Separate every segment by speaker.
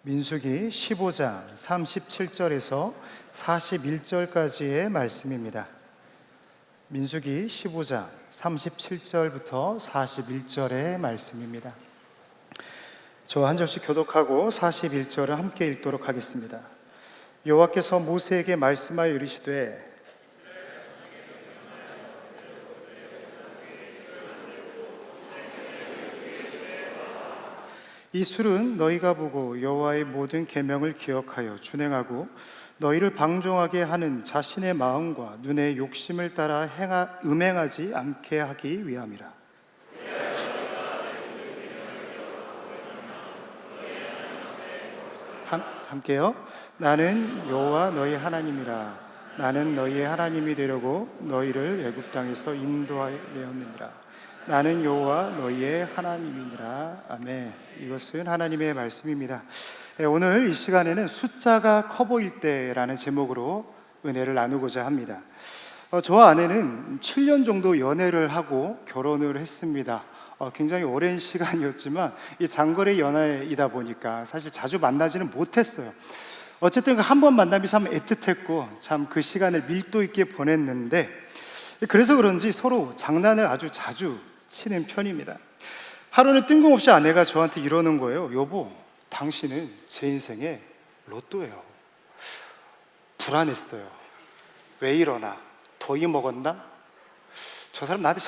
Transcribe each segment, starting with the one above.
Speaker 1: 민수기 15장 37절에서 41절까지의 말씀입니다. 민수기 15장 37절부터 41절의 말씀입니다. 저 한 절씩 교독하고 41절을 함께 읽도록 하겠습니다. 여호와께서 모세에게 말씀하여 이르시되 이 술은 너희가 보고 여호와의 모든 계명을 기억하여 준행하고 너희를 방종하게 하는 자신의 마음과 눈의 욕심을 따라 음행하지 않게 하기 위함이라. 함께요. 나는 여호와 너희 하나님이라. 나는 너희의 하나님이 되려고 너희를 애굽 땅에서 인도하였느니라. 나는 여호와 너희의 하나님이니라. 아멘. 이것은 하나님의 말씀입니다. 오늘 이 시간에는 숫자가 커 보일 때라는 제목으로 은혜를 나누고자 합니다. 저와 아내는 7년 정도 연애를 하고 결혼을 했습니다. 굉장히 오랜 시간이었지만 이 장거리 연애이다 보니까 사실 자주 만나지는 못했어요. 어쨌든 한 번 만남이 참 애틋했고 참 그 시간을 밀도 있게 보냈는데, 그래서 그런지 서로 장난을 아주 자주 치는 편입니다. 하루는 뜬금없이 아내가 저한테 이러는 거예요. 여보, 당신은 제 인생의 로또예요. 불안했어요. 왜 이러나? 더위 먹었나? 저 사람 나한테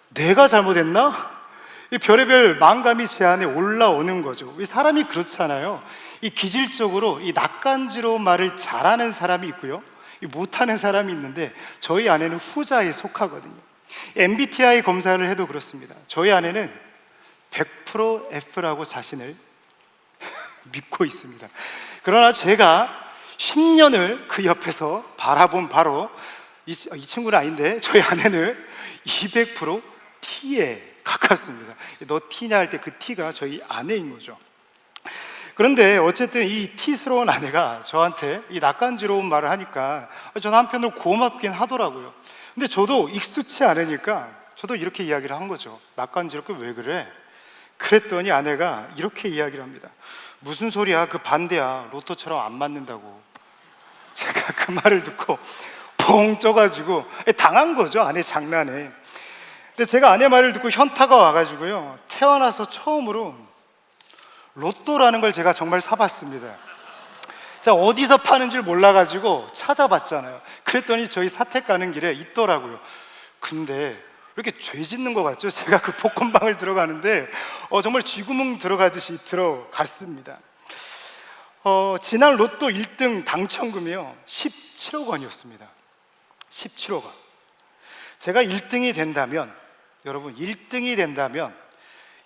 Speaker 1: 내가 잘못했나? 이 별의별 망감이 제 안에 올라오는 거죠. 이 사람이 그렇잖아요. 이 기질적으로 이 낯간지러운 말을 잘하는 사람이 있고요, 이 못하는 사람이 있는데 저희 아내는 후자에 속하거든요. MBTI 검사를 해도 그렇습니다. 저희 아내는 100% F라고 자신을 믿고 있습니다. 그러나 제가 10년을 그 옆에서 바라본 바로 이 친구는 아닌데 저희 아내는 200% T에 가깝습니다. 너 T냐 할 때 그 T가 저희 아내인 거죠. 그런데 어쨌든 이 T스러운 아내가 저한테 이 낯간지러운 말을 하니까 저는 한편으로 고맙긴 하더라고요. 근데 저도 익숙치 않으니까 저도 이렇게 이야기를 한 거죠. 낯간지럽게 왜 그래? 그랬더니 아내가 이렇게 이야기를 합니다. 무슨 소리야? 그 반대야. 로또처럼 안 맞는다고. 제가 그 말을 듣고 뻥 쪄가지고 당한 거죠, 아내 장난에. 근데 제가 아내 말을 듣고 현타가 와가지고요, 태어나서 처음으로 로또라는 걸 제가 정말 사봤습니다. 자, 어디서 파는 줄 몰라가지고 찾아봤잖아요. 그랬더니 저희 사택 가는 길에 있더라고요. 근데 왜 이렇게 죄 짓는 것 같죠? 제가 그 복권방을 들어가는데 정말 쥐구멍 들어가듯이 들어갔습니다. 지난 로또 1등 당첨금이요 17억 원이었습니다. 17억 원. 제가 1등이 된다면, 여러분 1등이 된다면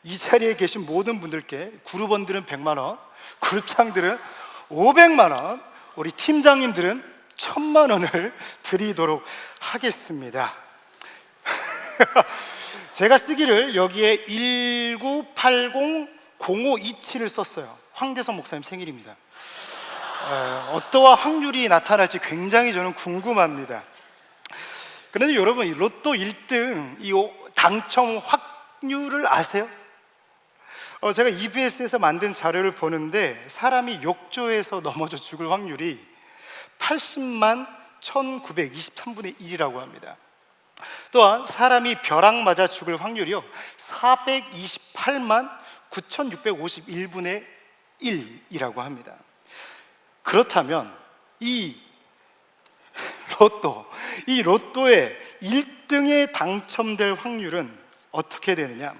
Speaker 1: 이 자리에 계신 모든 분들께 그룹원들은 100만 원, 그룹장들은 500만 원, 우리 팀장님들은 1000만 원을 드리도록 하겠습니다. 제가 쓰기를 여기에 1980-0527을 썼어요. 황대성 목사님 생일입니다. 어떠한 확률이 나타날지 굉장히 저는 궁금합니다. 그런데 여러분, 이 로또 1등 이 당첨 확률을 아세요? 제가 EBS에서 만든 자료를 보는데 사람이 욕조에서 넘어져 죽을 확률이 80만 1923분의 1이라고 합니다. 또한 사람이 벼락 맞아 죽을 확률이요 428만 9651분의 1이라고 합니다. 그렇다면 이 로또의 1등에 당첨될 확률은 어떻게 되느냐?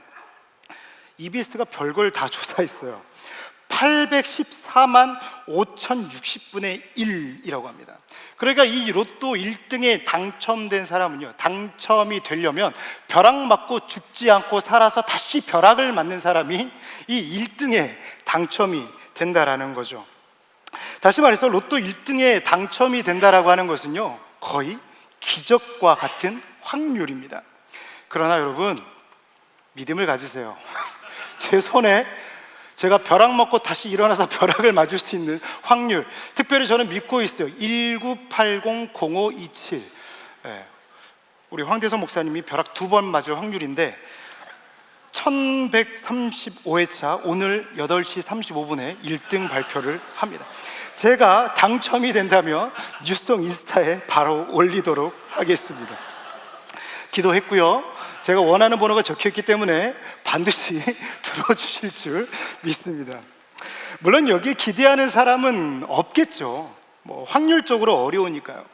Speaker 1: EBS가 별걸 다 조사했어요. 814만 5060분의 1이라고 합니다. 그러니까 이 로또 1등에 당첨된 사람은요, 당첨이 되려면 벼락 맞고 죽지 않고 살아서 다시 벼락을 맞는 사람이 이 1등에 당첨이 된다라는 거죠. 다시 말해서 로또 1등에 당첨이 된다라고 하는 것은요, 거의 기적과 같은 확률입니다. 그러나 여러분, 믿음을 가지세요. 제 손에 제가 벼락 먹고 다시 일어나서 벼락을 맞을 수 있는 확률, 특별히 저는 믿고 있어요. 1980-0527. 우리 황대성 목사님이 벼락 2번 맞을 확률인데 1135회차 오늘 8시 35분에 1등 발표를 합니다. 제가 당첨이 된다면 뉴스송 인스타에 바로 올리도록 하겠습니다. 기도했고요. 제가 원하는 번호가 적혀있기 때문에 반드시 들어주실 줄 믿습니다. 물론 여기에 기대하는 사람은 없겠죠. 확률적으로 어려우니까요.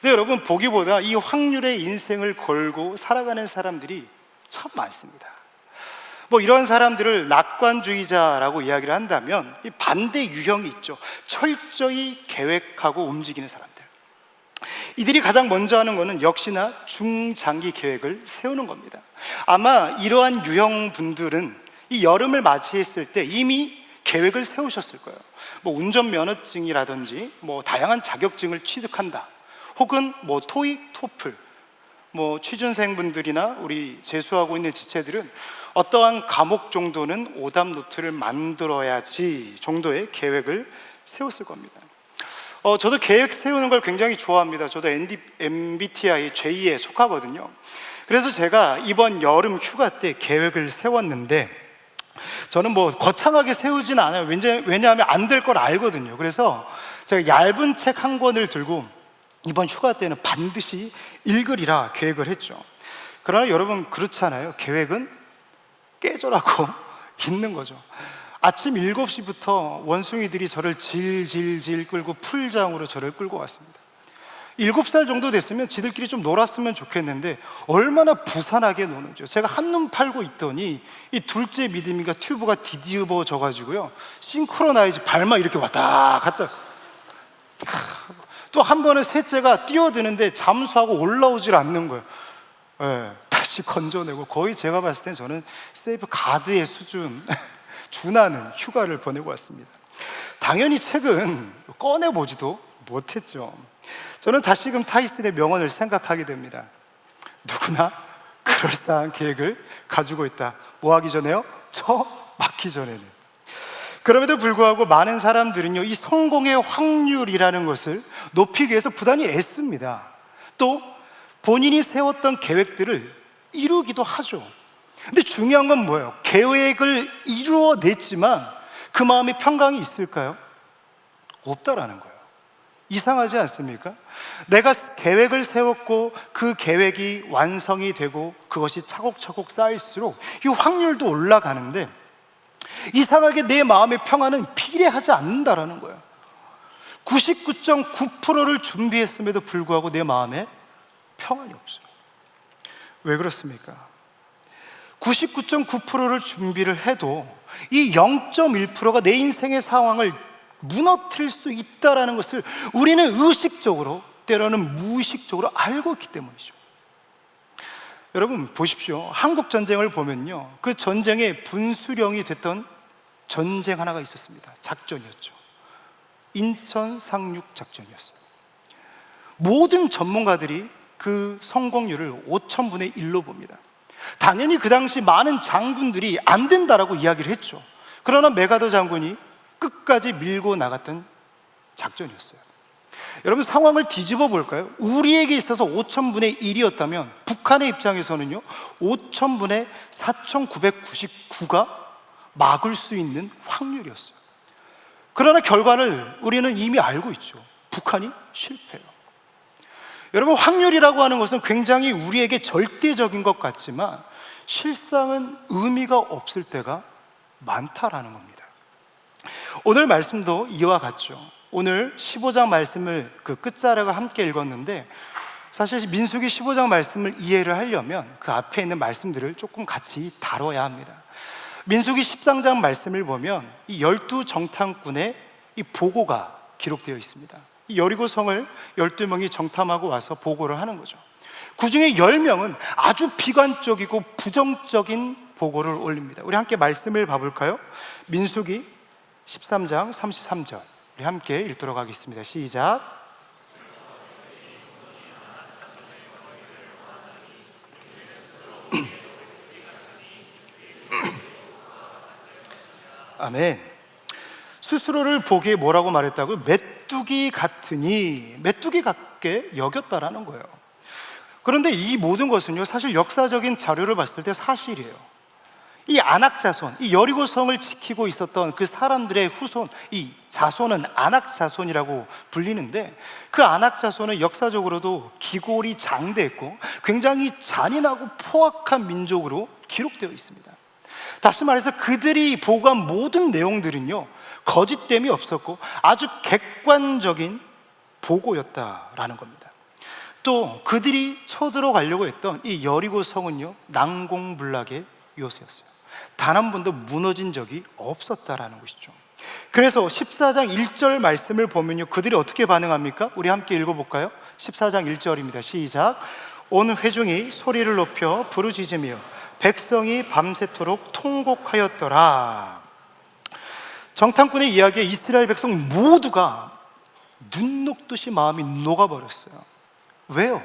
Speaker 1: 근데 여러분, 보기보다 이 확률의 인생을 걸고 살아가는 사람들이 참 많습니다. 이런 사람들을 낙관주의자라고 이야기를 한다면 이 반대 유형이 있죠. 철저히 계획하고 움직이는 사람들. 이들이 가장 먼저 하는 것은 역시나 중장기 계획을 세우는 겁니다. 아마 이러한 유형 분들은 이 여름을 맞이했을 때 이미 계획을 세우셨을 거예요. 운전면허증이라든지 다양한 자격증을 취득한다, 혹은 토익, 토플, 취준생분들이나 우리 재수하고 있는 지체들은 어떠한 과목 정도는 오답 노트를 만들어야지 정도의 계획을 세웠을 겁니다. 저도 계획 세우는 걸 굉장히 좋아합니다. 저도 MBTI J에 속하거든요. 그래서 제가 이번 여름 휴가 때 계획을 세웠는데, 저는 거창하게 세우진 않아요. 왜냐하면 안 될 걸 알거든요. 그래서 제가 얇은 책 한 권을 들고 이번 휴가 때는 반드시 읽으리라 계획을 했죠. 그러나 여러분, 그렇잖아요. 계획은 깨져라고 있는 거죠. 아침 7시부터 원숭이들이 저를 질질질 끌고 풀장으로 저를 끌고 왔습니다. 7살 정도 됐으면 지들끼리 좀 놀았으면 좋겠는데 얼마나 부산하게 노는지요. 제가 한눈 팔고 있더니 이 둘째 믿음이가 튜브가 뒤집어져 가지고요, 싱크로나이즈 발만 이렇게 왔다 갔다. 또 한 번은 셋째가 뛰어드는데 잠수하고 올라오질 않는 거예요. 다시 건져내고, 거의 제가 봤을 땐 저는 세이프 가드의 수준 준하는 휴가를 보내고 왔습니다. 당연히 책은 꺼내보지도 못했죠. 저는 다시금 타이슨의 명언을 생각하게 됩니다. 누구나 그럴싸한 계획을 가지고 있다. 뭐 하기 전에요? 맞기 전에는. 그럼에도 불구하고 많은 사람들은요, 이 성공의 확률이라는 것을 높이기 위해서 부단히 애씁니다. 또 본인이 세웠던 계획들을 이루기도 하죠. 근데 중요한 건 뭐예요? 계획을 이루어냈지만 그 마음에 평강이 있을까요? 없다라는 거예요. 이상하지 않습니까? 내가 계획을 세웠고 그 계획이 완성이 되고 그것이 차곡차곡 쌓일수록 이 확률도 올라가는데, 이상하게 내 마음의 평안은 비례하지 않는다라는 거예요. 99.9%를 준비했음에도 불구하고 내 마음에 평안이 없어요. 왜 그렇습니까? 99.9%를 준비를 해도 이 0.1%가 내 인생의 상황을 무너뜨릴 수 있다는 것을 우리는 의식적으로, 때로는 무의식적으로 알고 있기 때문이죠. 여러분 보십시오. 한국 전쟁을 보면요, 그 전쟁의 분수령이 됐던 전쟁 하나가 있었습니다. 작전이었죠. 인천 상륙 작전이었어요. 모든 전문가들이 그 성공률을 5,000분의 1로 봅니다. 당연히 그 당시 많은 장군들이 안 된다라고 이야기를 했죠. 그러나 메가더 장군이 끝까지 밀고 나갔던 작전이었어요. 여러분, 상황을 뒤집어 볼까요? 우리에게 있어서 5,000분의 1이었다면 북한의 입장에서는요, 5,000분의 4,999가 막을 수 있는 확률이었어요. 그러나 결과를 우리는 이미 알고 있죠. 북한이 실패해요. 여러분, 확률이라고 하는 것은 굉장히 우리에게 절대적인 것 같지만 실상은 의미가 없을 때가 많다라는 겁니다. 오늘 말씀도 이와 같죠. 오늘 15장 말씀을 그 끝자락을 함께 읽었는데, 사실 민수기 15장 말씀을 이해를 하려면 그 앞에 있는 말씀들을 조금 같이 다뤄야 합니다. 민수기 13장 말씀을 보면 이 12정탐꾼의 이 보고가 기록되어 있습니다. 이 여리고 성을 12명이 정탐하고 와서 보고를 하는 거죠. 그 중에 10명은 아주 비관적이고 부정적인 보고를 올립니다. 우리 함께 말씀을 봐볼까요? 민수기 13장 33절 우리 함께 읽도록 하겠습니다. 시작. 아멘. 스스로를 보기에 뭐라고 말했다고요? 메뚜기 같으니, 메뚜기 같게 여겼다라는 거예요. 그런데 이 모든 것은요, 사실 역사적인 자료를 봤을 때 사실이에요. 이 아낙 자손, 이 여리고 성을 지키고 있었던 그 사람들의 후손, 이 자손은 아낙 자손이라고 불리는데, 그 아낙 자손은 역사적으로도 기골이 장대했고 굉장히 잔인하고 포악한 민족으로 기록되어 있습니다. 다시 말해서 그들이 보고한 모든 내용들은요, 거짓됨이 없었고 아주 객관적인 보고였다라는 겁니다. 또 그들이 쳐들어가려고 했던 이 여리고 성은요, 난공불락의 요새였어요. 단 한 번도 무너진 적이 없었다라는 것이죠. 그래서 14장 1절 말씀을 보면요, 그들이 어떻게 반응합니까? 우리 함께 읽어볼까요? 14장 1절입니다. 시작. 온 회중이 소리를 높여 부르짖으며 백성이 밤새도록 통곡하였더라. 정탐꾼의 이야기에 이스라엘 백성 모두가 눈 녹듯이 마음이 녹아버렸어요. 왜요?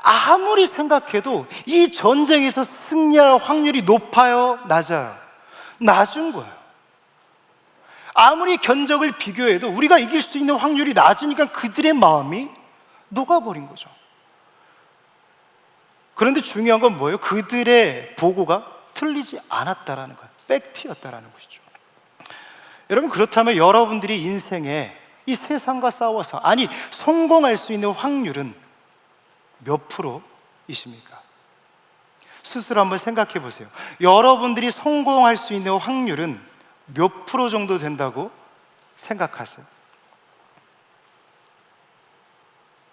Speaker 1: 아무리 생각해도 이 전쟁에서 승리할 확률이 높아요? 낮아요? 낮은 거예요. 아무리 견적을 비교해도 우리가 이길 수 있는 확률이 낮으니까 그들의 마음이 녹아버린 거죠. 그런데 중요한 건 뭐예요? 그들의 보고가 틀리지 않았다라는 거예요. 팩트였다라는 것이죠. 여러분, 그렇다면 여러분들이 인생에 이 세상과 싸워서, 아니, 성공할 수 있는 확률은 몇 프로이십니까? 스스로 한번 생각해 보세요. 여러분들이 성공할 수 있는 확률은 몇 프로 정도 된다고 생각하세요?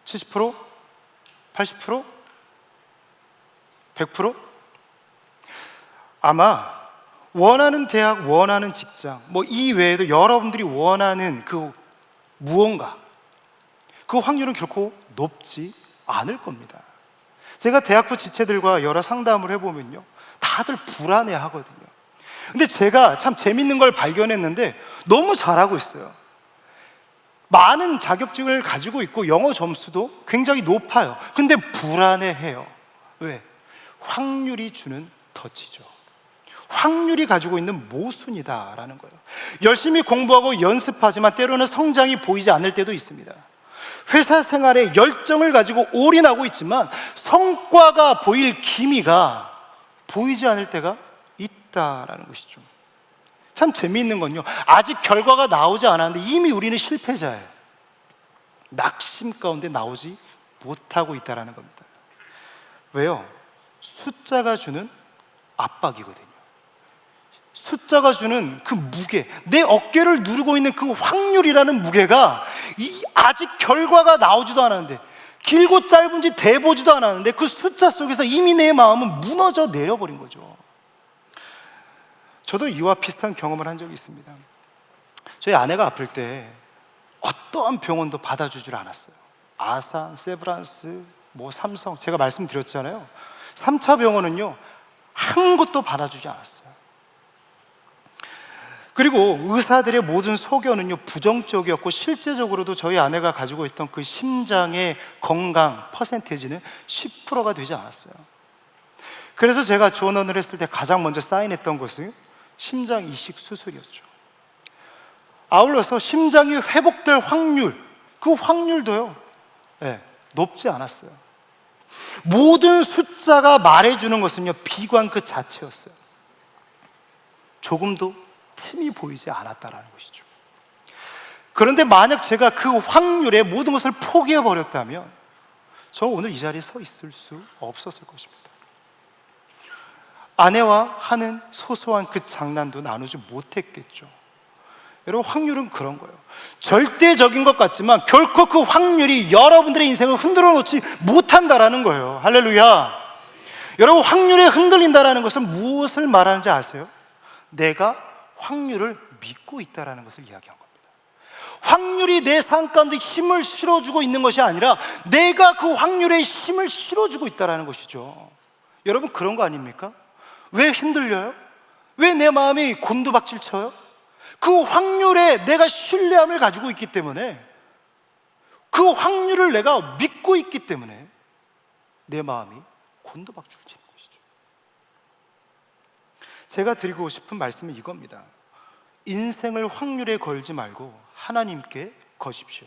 Speaker 1: 70%? 80%? 100%? 아마 원하는 대학, 원하는 직장, 뭐 이 외에도 여러분들이 원하는 그 무언가, 그 확률은 결코 높지 않을 겁니다. 제가 대학부 지체들과 여러 상담을 해보면요, 다들 불안해 하거든요. 근데 제가 참 재밌는 걸 발견했는데 너무 잘하고 있어요. 많은 자격증을 가지고 있고 영어 점수도 굉장히 높아요. 근데 불안해해요. 왜? 확률이 주는 덫이죠. 확률이 가지고 있는 모순이다라는 거예요. 열심히 공부하고 연습하지만 때로는 성장이 보이지 않을 때도 있습니다. 회사 생활에 열정을 가지고 올인하고 있지만 성과가 보일 기미가 보이지 않을 때가 있다라는 것이죠. 참 재미있는 건요, 아직 결과가 나오지 않았는데 이미 우리는 실패자예요. 낙심 가운데 나오지 못하고 있다라는 겁니다. 왜요? 숫자가 주는 압박이거든요. 숫자가 주는 그 무게, 내 어깨를 누르고 있는 그 확률이라는 무게가 아직 결과가 나오지도 않았는데, 길고 짧은지 대보지도 않았는데 그 숫자 속에서 이미 내 마음은 무너져 내려버린 거죠. 저도 이와 비슷한 경험을 한 적이 있습니다. 저희 아내가 아플 때 어떠한 병원도 받아주질 않았어요. 아산, 세브란스, 뭐 삼성, 제가 말씀드렸잖아요. 3차 병원은요, 한 곳도 받아주지 않았어요. 그리고 의사들의 모든 소견은요, 부정적이었고 실제적으로도 저희 아내가 가지고 있던 그 심장의 건강 퍼센테이지는 10%가 되지 않았어요. 그래서 제가 조언을 했을 때 가장 먼저 사인했던 것은 심장 이식 수술이었죠. 아울러서 심장이 회복될 확률, 그 확률도요, 높지 않았어요. 모든 숫자가 말해주는 것은요, 비관 그 자체였어요. 조금도 틈이 보이지 않았다라는 것이죠. 그런데 만약 제가 그 확률에 모든 것을 포기해버렸다면 저는 오늘 이 자리에 서 있을 수 없었을 것입니다. 아내와 하는 소소한 그 장난도 나누지 못했겠죠. 여러분, 확률은 그런 거예요. 절대적인 것 같지만 결코 그 확률이 여러분들의 인생을 흔들어 놓지 못한다라는 거예요. 할렐루야. 여러분, 확률에 흔들린다는 것은 무엇을 말하는지 아세요? 내가 확률을 믿고 있다는 것을 이야기한 겁니다. 확률이 내 삶 가운데 힘을 실어주고 있는 것이 아니라 내가 그 확률에 힘을 실어주고 있다는 것이죠. 여러분, 그런 거 아닙니까? 왜 흔들려요? 왜 내 마음이 곤두박질 쳐요? 그 확률에 내가 신뢰함을 가지고 있기 때문에, 그 확률을 내가 믿고 있기 때문에 내 마음이 곤두박질 치는 것이죠. 제가 드리고 싶은 말씀은 이겁니다. 인생을 확률에 걸지 말고 하나님께 거십시오.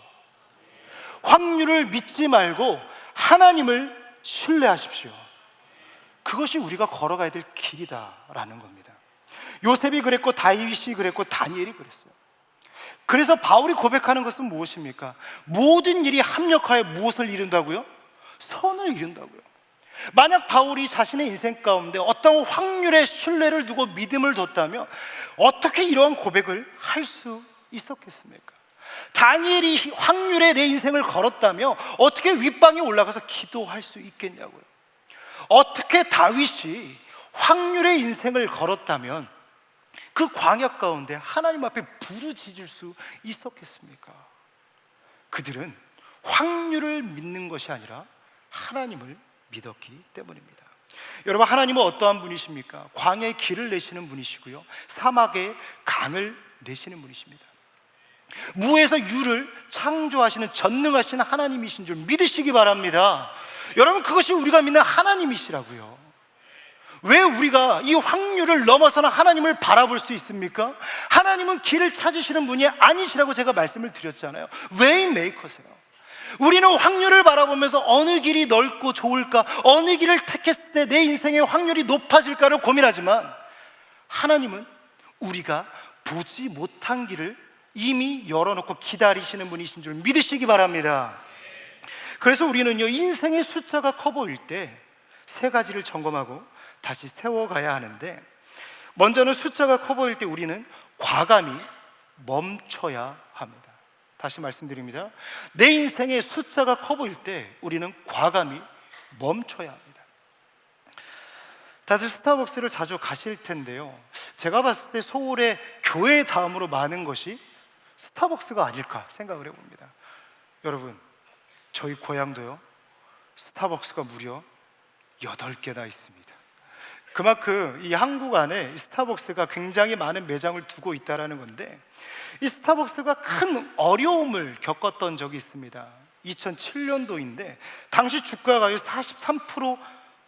Speaker 1: 확률을 믿지 말고 하나님을 신뢰하십시오. 그것이 우리가 걸어가야 될 길이다라는 겁니다. 요셉이 그랬고 다윗이 그랬고 다니엘이 그랬어요. 그래서 바울이 고백하는 것은 무엇입니까? 모든 일이 합력하여 무엇을 이룬다고요? 선을 이룬다고요. 만약 바울이 자신의 인생 가운데 어떤 확률의 신뢰를 두고 믿음을 뒀다면 어떻게 이러한 고백을 할 수 있었겠습니까? 다니엘이 확률에 내 인생을 걸었다면 어떻게 윗방에 올라가서 기도할 수 있겠냐고요. 어떻게 다윗이 확률의 인생을 걸었다면 그 광야 가운데 하나님 앞에 부르짖을 수 있었겠습니까? 그들은 확률을 믿는 것이 아니라 하나님을 믿었기 때문입니다. 여러분, 하나님은 어떠한 분이십니까? 광야에 길을 내시는 분이시고요, 사막에 강을 내시는 분이십니다. 무에서 유를 창조하시는 전능하신 하나님이신 줄 믿으시기 바랍니다. 여러분, 그것이 우리가 믿는 하나님이시라고요. 왜 우리가 이 확률을 넘어서는 하나님을 바라볼 수 있습니까? 하나님은 길을 찾으시는 분이 아니시라고 제가 말씀을 드렸잖아요. 웨이메이커세요. 우리는 확률을 바라보면서 어느 길이 넓고 좋을까, 어느 길을 택했을 때 내 인생의 확률이 높아질까를 고민하지만 하나님은 우리가 보지 못한 길을 이미 열어놓고 기다리시는 분이신 줄 믿으시기 바랍니다. 그래서 우리는요, 인생의 숫자가 커 보일 때 세 가지를 점검하고 다시 세워가야 하는데, 먼저는 숫자가 커 보일 때 우리는 과감히 멈춰야 합니다. 다시 말씀드립니다. 내 인생의 숫자가 커 보일 때 우리는 과감히 멈춰야 합니다. 다들 스타벅스를 자주 가실 텐데요, 제가 봤을 때 서울의 교회 다음으로 많은 것이 스타벅스가 아닐까 생각을 해봅니다. 여러분, 저희 고향도요, 스타벅스가 무려 8개나 있습니다. 그만큼 이 한국 안에 스타벅스가 굉장히 많은 매장을 두고 있다는 건데, 이 스타벅스가 큰 어려움을 겪었던 적이 있습니다. 2007년도인데 당시 주가가 43%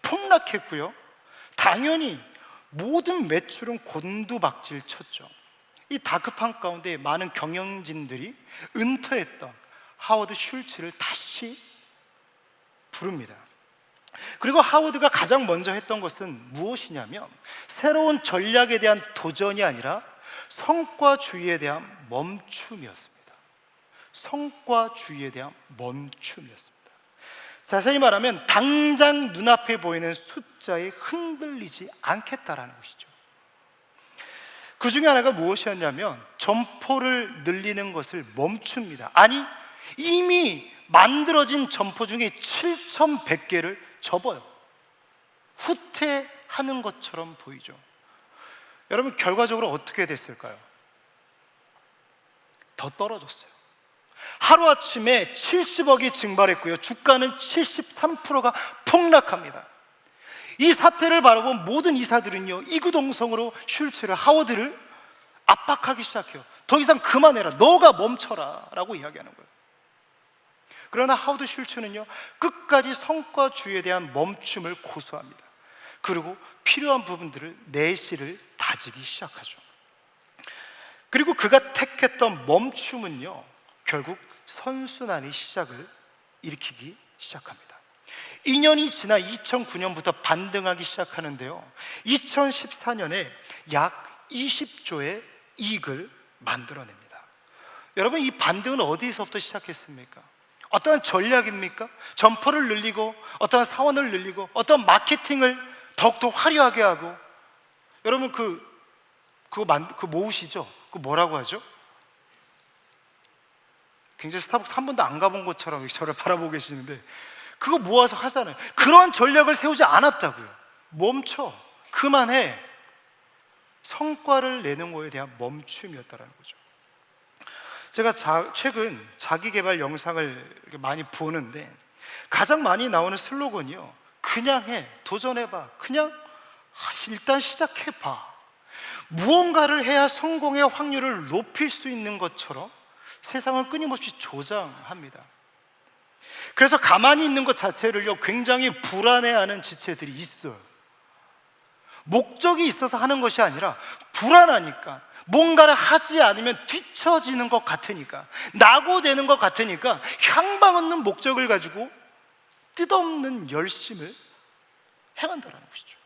Speaker 1: 폭락했고요, 당연히 모든 매출은 곤두박질 쳤죠. 이 다급한 가운데 많은 경영진들이 은퇴했던 하워드 슐츠를 다시 부릅니다. 그리고 하워드가 가장 먼저 했던 것은 무엇이냐면, 새로운 전략에 대한 도전이 아니라 성과주의에 대한 멈춤이었습니다. 성과주의에 대한 멈춤이었습니다. 자세히 말하면 당장 눈앞에 보이는 숫자에 흔들리지 않겠다라는 것이죠. 그 중에 하나가 무엇이었냐면 점포를 늘리는 것을 멈춥니다. 아니, 이미 만들어진 점포 중에 7,100개를 접어요. 후퇴하는 것처럼 보이죠. 여러분, 결과적으로 어떻게 됐을까요? 더 떨어졌어요. 하루아침에 70억이 증발했고요, 주가는 73%가 폭락합니다. 이 사태를 바라본 모든 이사들은요, 이구동성으로 슐츠를, 하워드를 압박하기 시작해요. 더 이상 그만해라, 너가 멈춰라 라고 이야기하는 거예요. 그러나 하워드 슐츠는요, 끝까지 성과주의에 대한 멈춤을 고수합니다. 그리고 필요한 부분들을 내실을 다지기 시작하죠. 그리고 그가 택했던 멈춤은요, 결국 선순환의 시작을 일으키기 시작합니다. 2년이 지나 2009년부터 반등하기 시작하는데요, 2014년에 약 20조의 이익을 만들어냅니다. 여러분, 이 반등은 어디서부터 시작했습니까? 어떠한 전략입니까? 점포를 늘리고, 어떠한 사원을 늘리고, 어떤 마케팅을 더욱더 화려하게 하고. 여러분, 그거 모으시죠? 그거 뭐라고 하죠? 굉장히 스타벅스 한 번도 안 가본 것처럼 저를 바라보고 계시는데, 그거 모아서 하잖아요. 그러한 전략을 세우지 않았다고요. 멈춰, 그만해. 성과를 내는 거에 대한 멈춤이었다는 거죠. 제가 최근 자기개발 영상을 많이 보는데 가장 많이 나오는 슬로건이요, 그냥 해, 도전해봐, 그냥 일단 시작해봐. 무언가를 해야 성공의 확률을 높일 수 있는 것처럼 세상은 끊임없이 조장합니다. 그래서 가만히 있는 것 자체를요, 굉장히 불안해하는 지체들이 있어요. 목적이 있어서 하는 것이 아니라 불안하니까, 뭔가를 하지 않으면 뒤처지는 것 같으니까, 낙오되는 것 같으니까 향방 없는 목적을 가지고 뜻없는 열심을 행한다는 것이죠.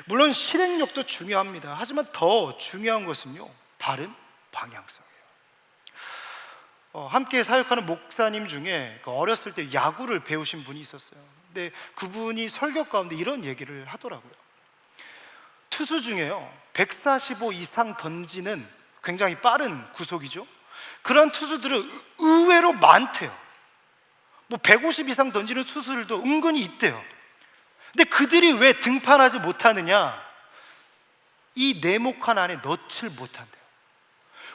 Speaker 1: 물론 실행력도 중요합니다. 하지만 더 중요한 것은요, 바른 방향성이에요. 함께 사역하는 목사님 중에 어렸을 때 야구를 배우신 분이 있었어요. 근데 그분이 설교 가운데 이런 얘기를 하더라고요. 투수 중에요, 145 이상 던지는 굉장히 빠른 구속이죠. 그런 투수들은 의외로 많대요. 뭐 150 이상 던지는 투수들도 은근히 있대요. 근데 그들이 왜 등판하지 못하느냐? 이 네모칸 안에 넣지를 못한대요.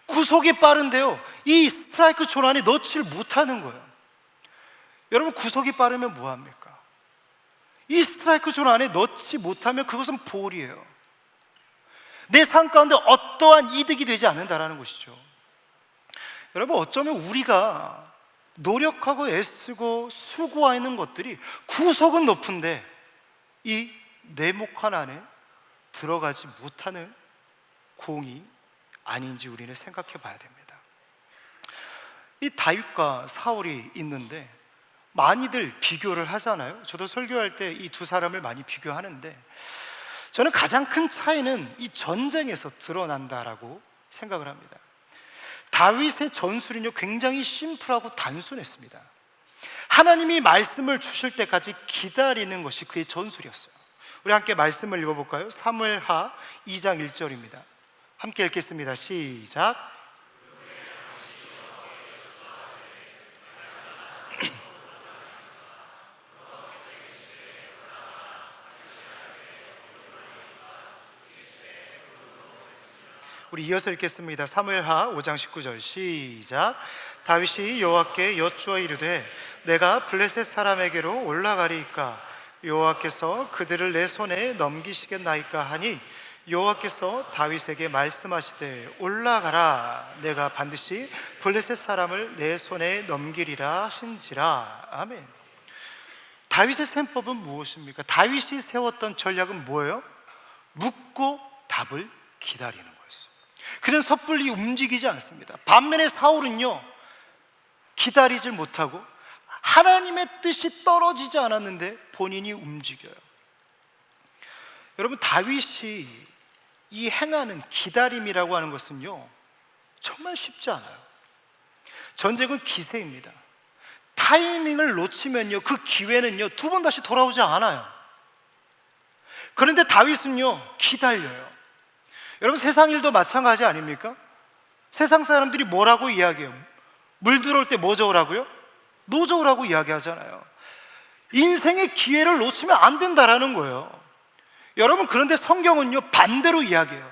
Speaker 1: 구속이 빠른데요, 이 스트라이크 존 안에 넣지를 못하는 거예요. 여러분, 구속이 빠르면 뭐합니까? 이 스트라이크 존 안에 넣지 못하면 그것은 볼이에요. 내 삶 가운데 어떠한 이득이 되지 않는다라는 것이죠. 여러분, 어쩌면 우리가 노력하고 애쓰고 수고하는 것들이 구속은 높은데 이 네모칸 안에 들어가지 못하는 공이 아닌지 우리는 생각해 봐야 됩니다. 이 다윗과 사울이 있는데 많이들 비교를 하잖아요. 저도 설교할 때 이 두 사람을 많이 비교하는데, 저는 가장 큰 차이는 이 전쟁에서 드러난다라고 생각을 합니다. 다윗의 전술은요, 굉장히 심플하고 단순했습니다. 하나님이 말씀을 주실 때까지 기다리는 것이 그의 전술이었어요. 우리 함께 말씀을 읽어볼까요? 사무엘하 2장 1절입니다. 함께 읽겠습니다. 시작. 우리 이어서 읽겠습니다. 사무엘하 5장 19절 시작. 다윗이 여호와께 여쭈어 이르되 내가 블레셋 사람에게로 올라가리이까 여호와께서 그들을 내 손에 넘기시겠나이까 하니 여호와께서 다윗에게 말씀하시되 올라가라, 내가 반드시 블레셋 사람을 내 손에 넘기리라 하신지라. 아멘. 다윗의 셈법은 무엇입니까? 다윗이 세웠던 전략은 뭐예요? 묻고 답을 기다리는 거예요. 그는 섣불리 움직이지 않습니다. 반면에 사울은요, 기다리질 못하고 하나님의 뜻이 떨어지지 않았는데 본인이 움직여요. 여러분, 다윗이 이 행하는 기다림이라고 하는 것은요, 정말 쉽지 않아요. 전쟁은 기세입니다. 타이밍을 놓치면요, 그 기회는요, 두 번 다시 돌아오지 않아요. 그런데 다윗은요, 기다려요. 여러분, 세상 일도 마찬가지 아닙니까? 세상 사람들이 뭐라고 이야기해요? 물 들어올 때 뭐 저으라고요? 노 저으라고 이야기하잖아요. 인생의 기회를 놓치면 안 된다라는 거예요. 여러분, 그런데 성경은요, 반대로 이야기해요.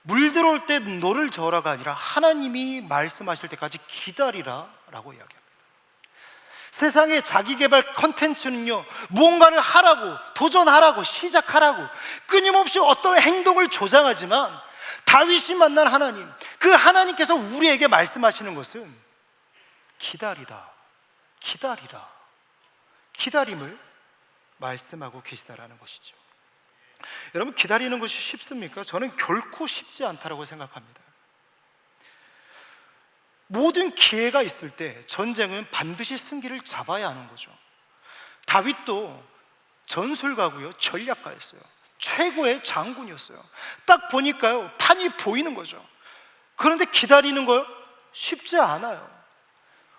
Speaker 1: 물 들어올 때 노를 저으라가 아니라 하나님이 말씀하실 때까지 기다리라 라고 이야기합니다. 세상의 자기개발 컨텐츠는요, 무언가를 하라고, 도전하라고, 시작하라고 끊임없이 어떤 행동을 조장하지만 다윗이 만난 하나님, 그 하나님께서 우리에게 말씀하시는 것은 기다리다, 기다리라, 기다림을 말씀하고 계시다라는 것이죠. 여러분, 기다리는 것이 쉽습니까? 저는 결코 쉽지 않다라고 생각합니다. 모든 기회가 있을 때 전쟁은 반드시 승기를 잡아야 하는 거죠. 다윗도 전술가고요, 전략가였어요. 최고의 장군이었어요. 딱 보니까요, 판이 보이는 거죠. 그런데 기다리는 거요? 쉽지 않아요.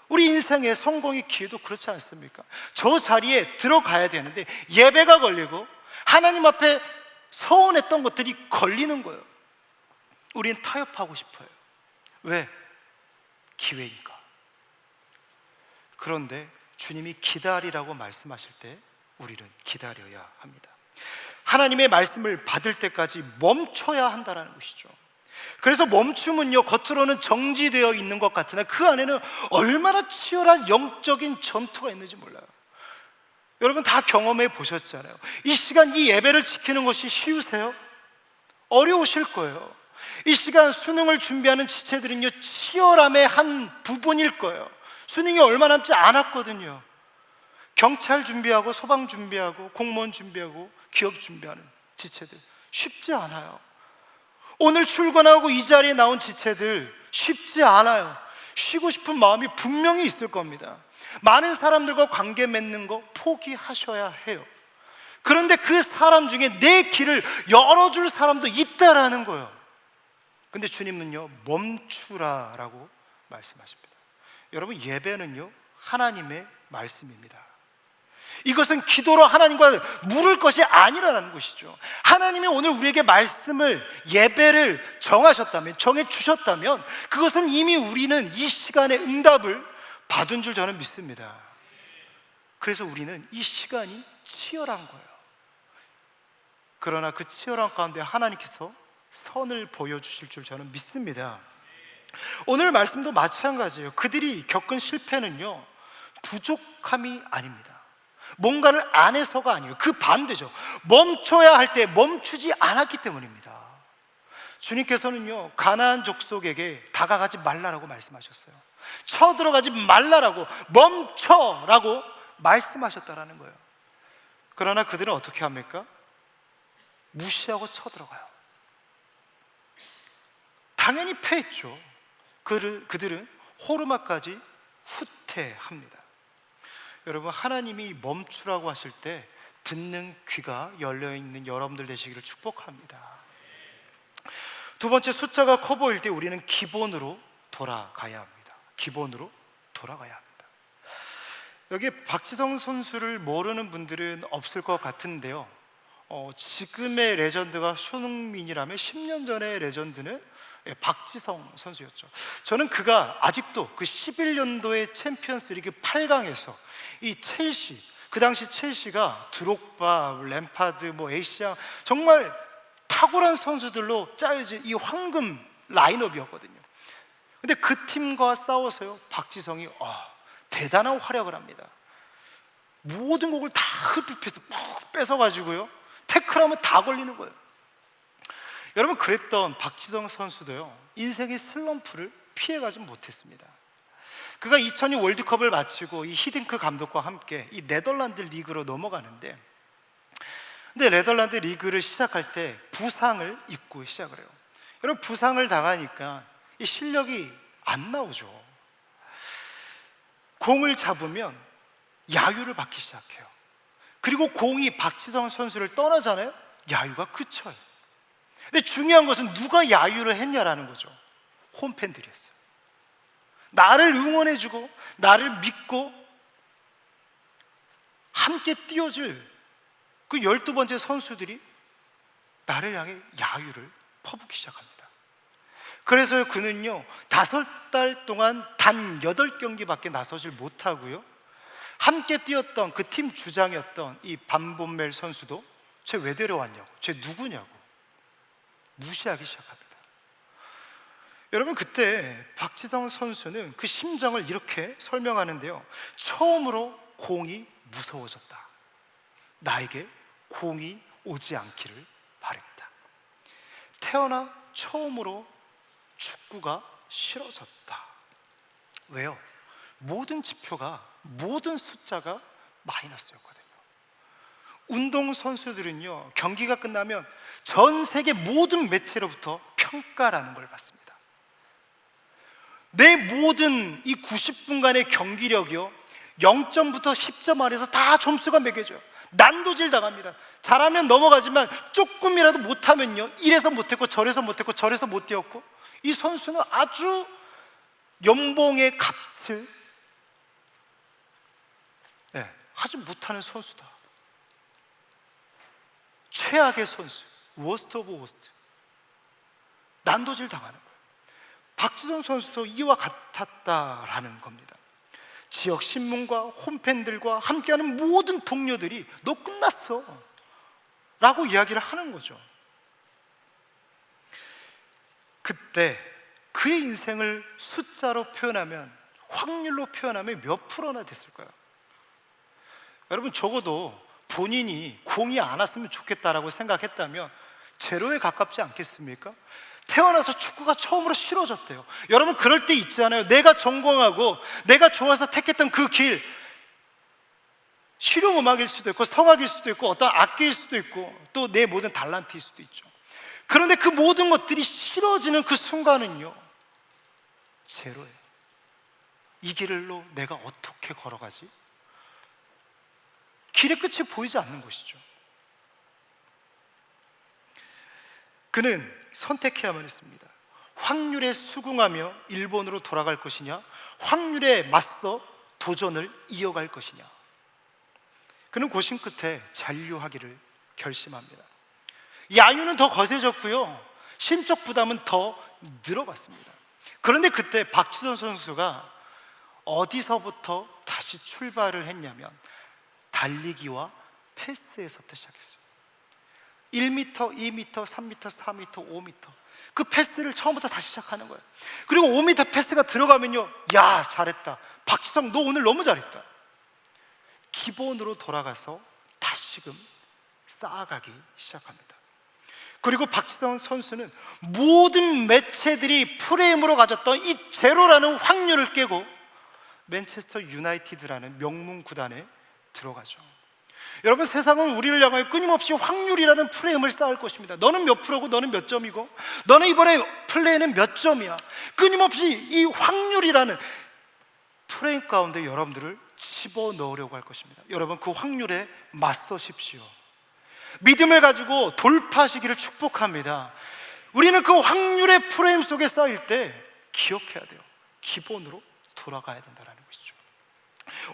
Speaker 1: 우리 인생의 성공의 기회도 그렇지 않습니까? 저 자리에 들어가야 되는데 예배가 걸리고 하나님 앞에 서운했던 것들이 걸리는 거예요. 우리는 타협하고 싶어요. 왜? 기회니까. 그런데 주님이 기다리라고 말씀하실 때 우리는 기다려야 합니다. 하나님의 말씀을 받을 때까지 멈춰야 한다는 것이죠. 그래서 멈춤은요, 겉으로는 정지되어 있는 것 같으나 그 안에는 얼마나 치열한 영적인 전투가 있는지 몰라요. 여러분 다 경험해 보셨잖아요. 이 시간 이 예배를 지키는 것이 쉬우세요? 어려우실 거예요. 이 시간 수능을 준비하는 지체들은요, 치열함의 한 부분일 거예요. 수능이 얼마 남지 않았거든요. 경찰 준비하고 소방 준비하고 공무원 준비하고 기업 준비하는 지체들 쉽지 않아요. 오늘 출근하고 이 자리에 나온 지체들 쉽지 않아요. 쉬고 싶은 마음이 분명히 있을 겁니다. 많은 사람들과 관계 맺는 거 포기하셔야 해요. 그런데 그 사람 중에 내 길을 열어줄 사람도 있다라는 거예요. 근데 주님은요, 멈추라라고 말씀하십니다. 여러분, 예배는요, 하나님의 말씀입니다. 이것은 기도로 하나님과 물을 것이 아니라는 것이죠. 하나님이 오늘 우리에게 말씀을, 예배를 정하셨다면, 정해주셨다면 그것은 이미 우리는 이 시간에 응답을 받은 줄 저는 믿습니다. 그래서 우리는 이 시간이 치열한 거예요. 그러나 그 치열한 가운데 하나님께서 선을 보여주실 줄 저는 믿습니다. 오늘 말씀도 마찬가지예요. 그들이 겪은 실패는요, 부족함이 아닙니다. 뭔가를 안 해서가 아니에요. 그 반대죠. 멈춰야 할 때 멈추지 않았기 때문입니다. 주님께서는요, 가나안 족속에게 다가가지 말라라고 말씀하셨어요. 쳐들어가지 말라라고, 멈춰라고 말씀하셨다라는 거예요. 그러나 그들은 어떻게 합니까? 무시하고 쳐들어가요. 당연히 패했죠. 그들은 호르마까지 후퇴합니다. 여러분, 하나님이 멈추라고 하실 때 듣는 귀가 열려있는 여러분들 되시기를 축복합니다. 두 번째, 숫자가 커 보일 때 우리는 기본으로 돌아가야 합니다. 기본으로 돌아가야 합니다. 여기 박지성 선수를 모르는 분들은 없을 것 같은데요, 지금의 레전드가 손흥민이라면 10년 전의 레전드는 박지성 선수였죠. 저는 그가 아직도 그 11년도의 챔피언스 리그 8강에서 이 첼시, 그 당시 첼시가 드록바, 램파드, 에이시아 정말 탁월한 선수들로 짜여진 이 황금 라인업이었거든요. 근데 그 팀과 싸워서요, 박지성이 대단한 활약을 합니다. 모든 곡을 다 흡입해서 뺏어가지고요, 태클하면 다 걸리는 거예요. 여러분, 그랬던 박지성 선수도요, 인생의 슬럼프를 피해가지 못했습니다. 그가 2002 월드컵을 마치고 이 히딩크 감독과 함께 이 네덜란드 리그로 넘어가는데, 근데 네덜란드 리그를 시작할 때 부상을 입고 시작을 해요. 여러분, 부상을 당하니까 이 실력이 안 나오죠. 공을 잡으면 야유를 받기 시작해요. 그리고 공이 박지성 선수를 떠나잖아요. 야유가 그쳐요. 근데 중요한 것은 누가 야유를 했냐라는 거죠. 홈팬들이 했어요. 나를 응원해주고 나를 믿고 함께 뛰어줄 그 12번째 선수들이 나를 향해 야유를 퍼붓기 시작합니다. 그래서 그는요, 5달 동안 단 8경기밖에 나서질 못하고요, 함께 뛰었던 그 팀 주장이었던 이 반본멜 선수도 쟤 왜 데려왔냐고, 쟤 누구냐고 무시하기 시작합니다. 여러분, 그때 박지성 선수는 그 심정을 이렇게 설명하는데요, 처음으로 공이 무서워졌다. 나에게 공이 오지 않기를 바랬다. 태어나 처음으로 축구가 싫어졌다. 왜요? 모든 지표가, 모든 숫자가 마이너스였거든요. 운동선수들은요, 경기가 끝나면 전 세계 모든 매체로부터 평가라는 걸 받습니다. 내 모든 이 90분간의 경기력이요, 0점부터 10점 안에서 다 점수가 매겨져요. 난도질 당합니다. 잘하면 넘어가지만 조금이라도 못하면요, 이래서 못했고 저래서 못했고 저래서 못 뛰었고, 이 선수는 아주 연봉의 값을 하지 못하는 선수다. 최악의 선수, 워스트 오브 워스트. 난도질 당하는 거예요. 박지성 선수도 이와 같았다라는 겁니다. 지역 신문과 홈팬들과 함께하는 모든 동료들이 너 끝났어 라고 이야기를 하는 거죠. 그때 그의 인생을 숫자로 표현하면, 확률로 표현하면 몇 프로나 됐을까요? 여러분, 적어도 본인이 공이 안 왔으면 좋겠다라고 생각했다면 제로에 가깝지 않겠습니까? 태어나서 축구가 처음으로 싫어졌대요. 여러분, 그럴 때 있잖아요. 내가 전공하고 내가 좋아서 택했던 그 길, 실용음악일 수도 있고 성악일 수도 있고 어떤 악기일 수도 있고 또 내 모든 달란트일 수도 있죠. 그런데 그 모든 것들이 싫어지는 그 순간은요, 제로예요. 이 길로 내가 어떻게 걸어가지? 길의 끝이 보이지 않는 것이죠. 그는 선택해야만 했습니다. 확률에 수긍하며 일본으로 돌아갈 것이냐, 확률에 맞서 도전을 이어갈 것이냐. 그는 고심 끝에 잔류하기를 결심합니다. 야유는 더 거세졌고요, 심적 부담은 더 늘어갔습니다. 그런데 그때 박지선 선수가 어디서부터 다시 출발을 했냐면 달리기와 패스에서부터 시작했어요. 1m, 2m, 3m, 4m, 5m 그 패스를 처음부터 다시 시작하는 거예요. 그리고 5m 패스가 들어가면요, 야 잘했다, 박지성 너 오늘 너무 잘했다. 기본으로 돌아가서 다시금 쌓아가기 시작합니다. 그리고 박지성 선수는 모든 매체들이 프레임으로 가졌던 이 제로라는 확률을 깨고 맨체스터 유나이티드라는 명문 구단에 들어가죠. 여러분, 세상은 우리를 향하여 끊임없이 확률이라는 프레임을 쌓을 것입니다. 너는 몇 프로고 너는 몇 점이고 너는 이번에 플레이는 몇 점이야. 끊임없이 이 확률이라는 프레임 가운데 여러분들을 집어넣으려고 할 것입니다. 여러분, 그 확률에 맞서십시오. 믿음을 가지고 돌파하시기를 축복합니다. 우리는 그 확률의 프레임 속에 쌓일 때 기억해야 돼요. 기본으로 돌아가야 된다는 것이죠.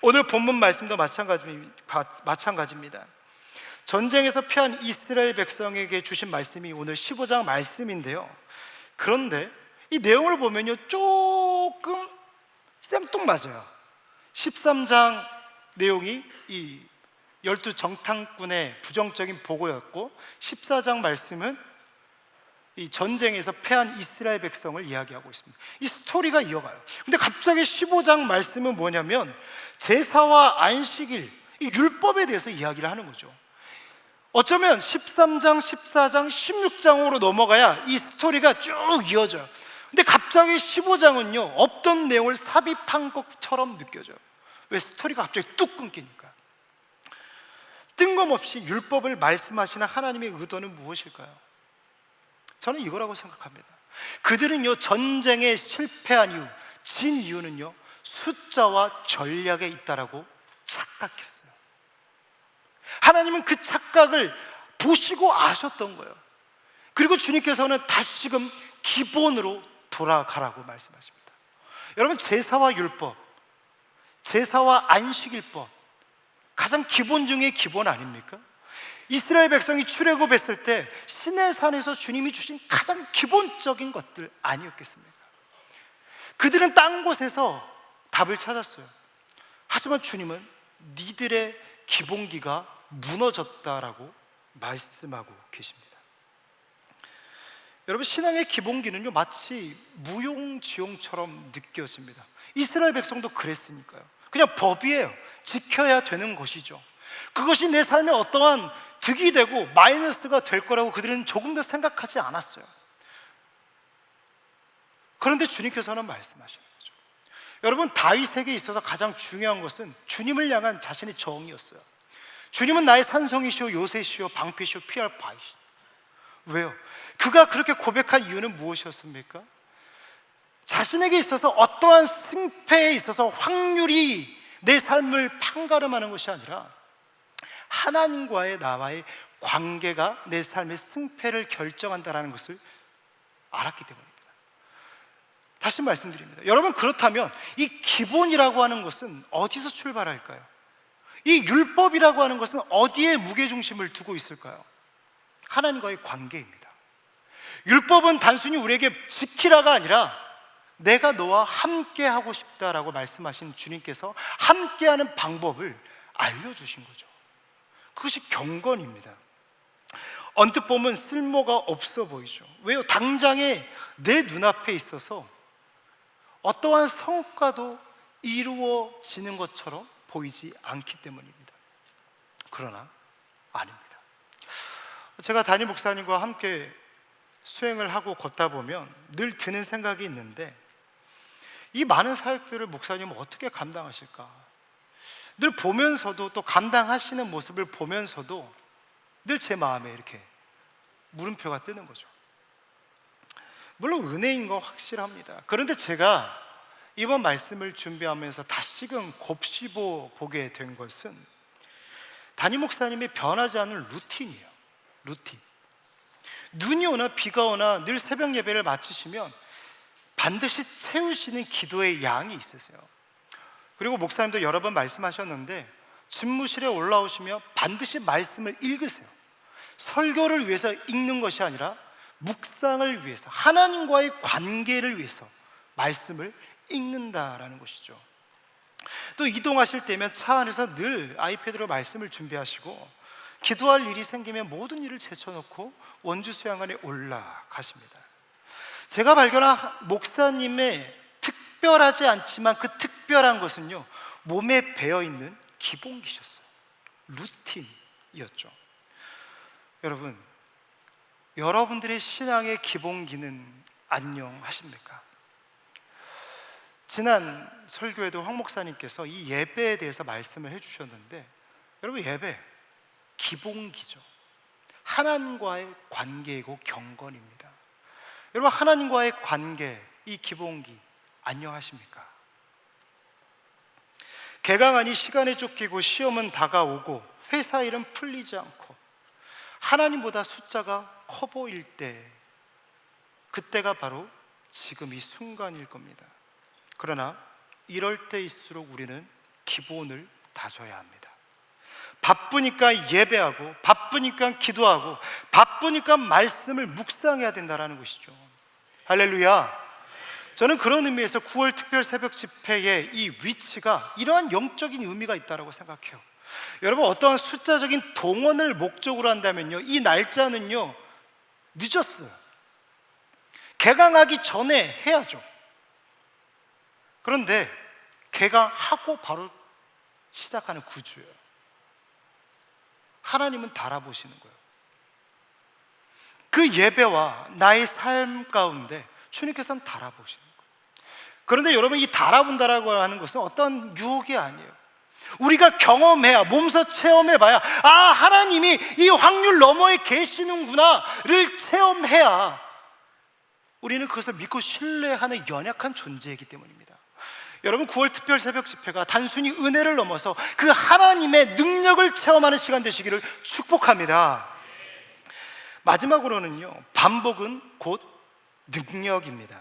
Speaker 1: 오늘 본문 말씀도 마찬가지입니다. 전쟁에서 피한 이스라엘 백성에게 주신 말씀이 오늘 15장 말씀인데요, 그런데 이 내용을 보면요 조금 생뚱맞아요. 13장 내용이 이 12정탐꾼의 부정적인 보고였고 14장 말씀은 이 전쟁에서 패한 이스라엘 백성을 이야기하고 있습니다. 이 스토리가 이어가요. 근데 갑자기 15장 말씀은 뭐냐면 제사와 안식일, 이 율법에 대해서 이야기를 하는 거죠. 어쩌면 13장, 14장, 16장으로 넘어가야 이 스토리가 쭉 이어져요. 근데 갑자기 15장은요 없던 내용을 삽입한 것처럼 느껴져요. 왜? 스토리가 갑자기 뚝 끊기니까. 뜬금없이 율법을 말씀하시는 하나님의 의도는 무엇일까요? 저는 이거라고 생각합니다. 그들은요 전쟁에 실패한 이유, 진 이유는요 숫자와 전략에 있다라고 착각했어요. 하나님은 그 착각을 보시고 아셨던 거예요. 그리고 주님께서는 다시금 기본으로 돌아가라고 말씀하십니다. 여러분, 제사와 율법, 제사와 안식일법, 가장 기본 중에 기본 아닙니까? 이스라엘 백성이 출애굽했을 때 시내산에서 주님이 주신 가장 기본적인 것들 아니었겠습니까? 그들은 딴 곳에서 답을 찾았어요. 하지만 주님은 니들의 기본기가 무너졌다라고 말씀하고 계십니다. 여러분, 신앙의 기본기는요 마치 무용지용처럼 느껴집니다. 이스라엘 백성도 그랬으니까요. 그냥 법이에요. 지켜야 되는 것이죠. 그것이 내 삶에 어떠한 득이 되고 마이너스가 될 거라고 그들은 조금도 생각하지 않았어요. 그런데 주님께서는 말씀하시는 거죠. 여러분, 다윗에게 있어서 가장 중요한 것은 주님을 향한 자신의 정의였어요. 주님은 나의 산성이시오, 요새시오, 방패시오, 피할 바이시오. 왜요? 그가 그렇게 고백한 이유는 무엇이었습니까? 자신에게 있어서 어떠한 승패에 있어서 확률이 내 삶을 판가름하는 것이 아니라 하나님과의 나와의 관계가 내 삶의 승패를 결정한다는 것을 알았기 때문입니다. 다시 말씀드립니다. 여러분, 그렇다면 이 기본이라고 하는 것은 어디서 출발할까요? 이 율법이라고 하는 것은 어디에 무게중심을 두고 있을까요? 하나님과의 관계입니다. 율법은 단순히 우리에게 지키라가 아니라 내가 너와 함께 하고 싶다라고 말씀하신 주님께서 함께하는 방법을 알려주신 거죠. 그것이 경건입니다. 언뜻 보면 쓸모가 없어 보이죠. 왜요? 당장에 내 눈앞에 있어서 어떠한 성과도 이루어지는 것처럼 보이지 않기 때문입니다. 그러나 아닙니다. 제가 담임 목사님과 함께 수행을 하고 걷다 보면 늘 드는 생각이 있는데, 이 많은 사역들을 목사님은 어떻게 감당하실까? 늘 보면서도, 또 감당하시는 모습을 보면서도 늘 제 마음에 이렇게 물음표가 뜨는 거죠. 물론 은혜인 거 확실합니다. 그런데 제가 이번 말씀을 준비하면서 다시금 곱씹어 보게 된 것은 담임 목사님의 변하지 않는 루틴이에요. 루틴. 눈이 오나 비가 오나 늘 새벽 예배를 마치시면 반드시 채우시는 기도의 양이 있으세요. 그리고 목사님도 여러 번 말씀하셨는데 집무실에 올라오시며 반드시 말씀을 읽으세요. 설교를 위해서 읽는 것이 아니라 묵상을 위해서, 하나님과의 관계를 위해서 말씀을 읽는다라는 것이죠. 또 이동하실 때면 차 안에서 늘 아이패드로 말씀을 준비하시고 기도할 일이 생기면 모든 일을 제쳐놓고 원주 수양관에 올라가십니다. 제가 발견한 목사님의 특별하지 않지만 그 특별한 것은요, 몸에 배어있는 기본기셨어요. 루틴이었죠. 여러분, 여러분들의 신앙의 기본기는 안녕하십니까? 지난 설교에도 황 목사님께서 이 예배에 대해서 말씀을 해주셨는데, 여러분, 예배 기본기죠. 하나님과의 관계이고 경건입니다. 여러분, 하나님과의 관계, 이 기본기 안녕하십니까? 개강하니 시간에 쫓기고 시험은 다가오고 회사 일은 풀리지 않고 하나님보다 숫자가 커 보일 때, 그때가 바로 지금 이 순간일 겁니다. 그러나 이럴 때일수록 우리는 기본을 다져야 합니다. 바쁘니까 예배하고, 바쁘니까 기도하고, 바쁘니까 말씀을 묵상해야 된다는 것이죠. 할렐루야. 저는 그런 의미에서 9월 특별 새벽 집회의 이 위치가 이러한 영적인 의미가 있다고 생각해요. 여러분, 어떠한 숫자적인 동원을 목적으로 한다면요, 이 날짜는요 늦었어요. 개강하기 전에 해야죠. 그런데 개강하고 바로 시작하는 구주예요. 하나님은 달아보시는 거예요. 그 예배와 나의 삶 가운데 주님께서는 달아보시는 거예요. 그런데 여러분, 이 달아본다라고 하는 것은 어떤 유혹이 아니에요. 우리가 경험해야, 몸소 체험해봐야, 아, 하나님이 이 확률 너머에 계시는구나를 체험해야 우리는 그것을 믿고 신뢰하는 연약한 존재이기 때문입니다. 여러분, 9월 특별 새벽 집회가 단순히 은혜를 넘어서 그 하나님의 능력을 체험하는 시간 되시기를 축복합니다. 마지막으로는요, 반복은 곧 능력입니다.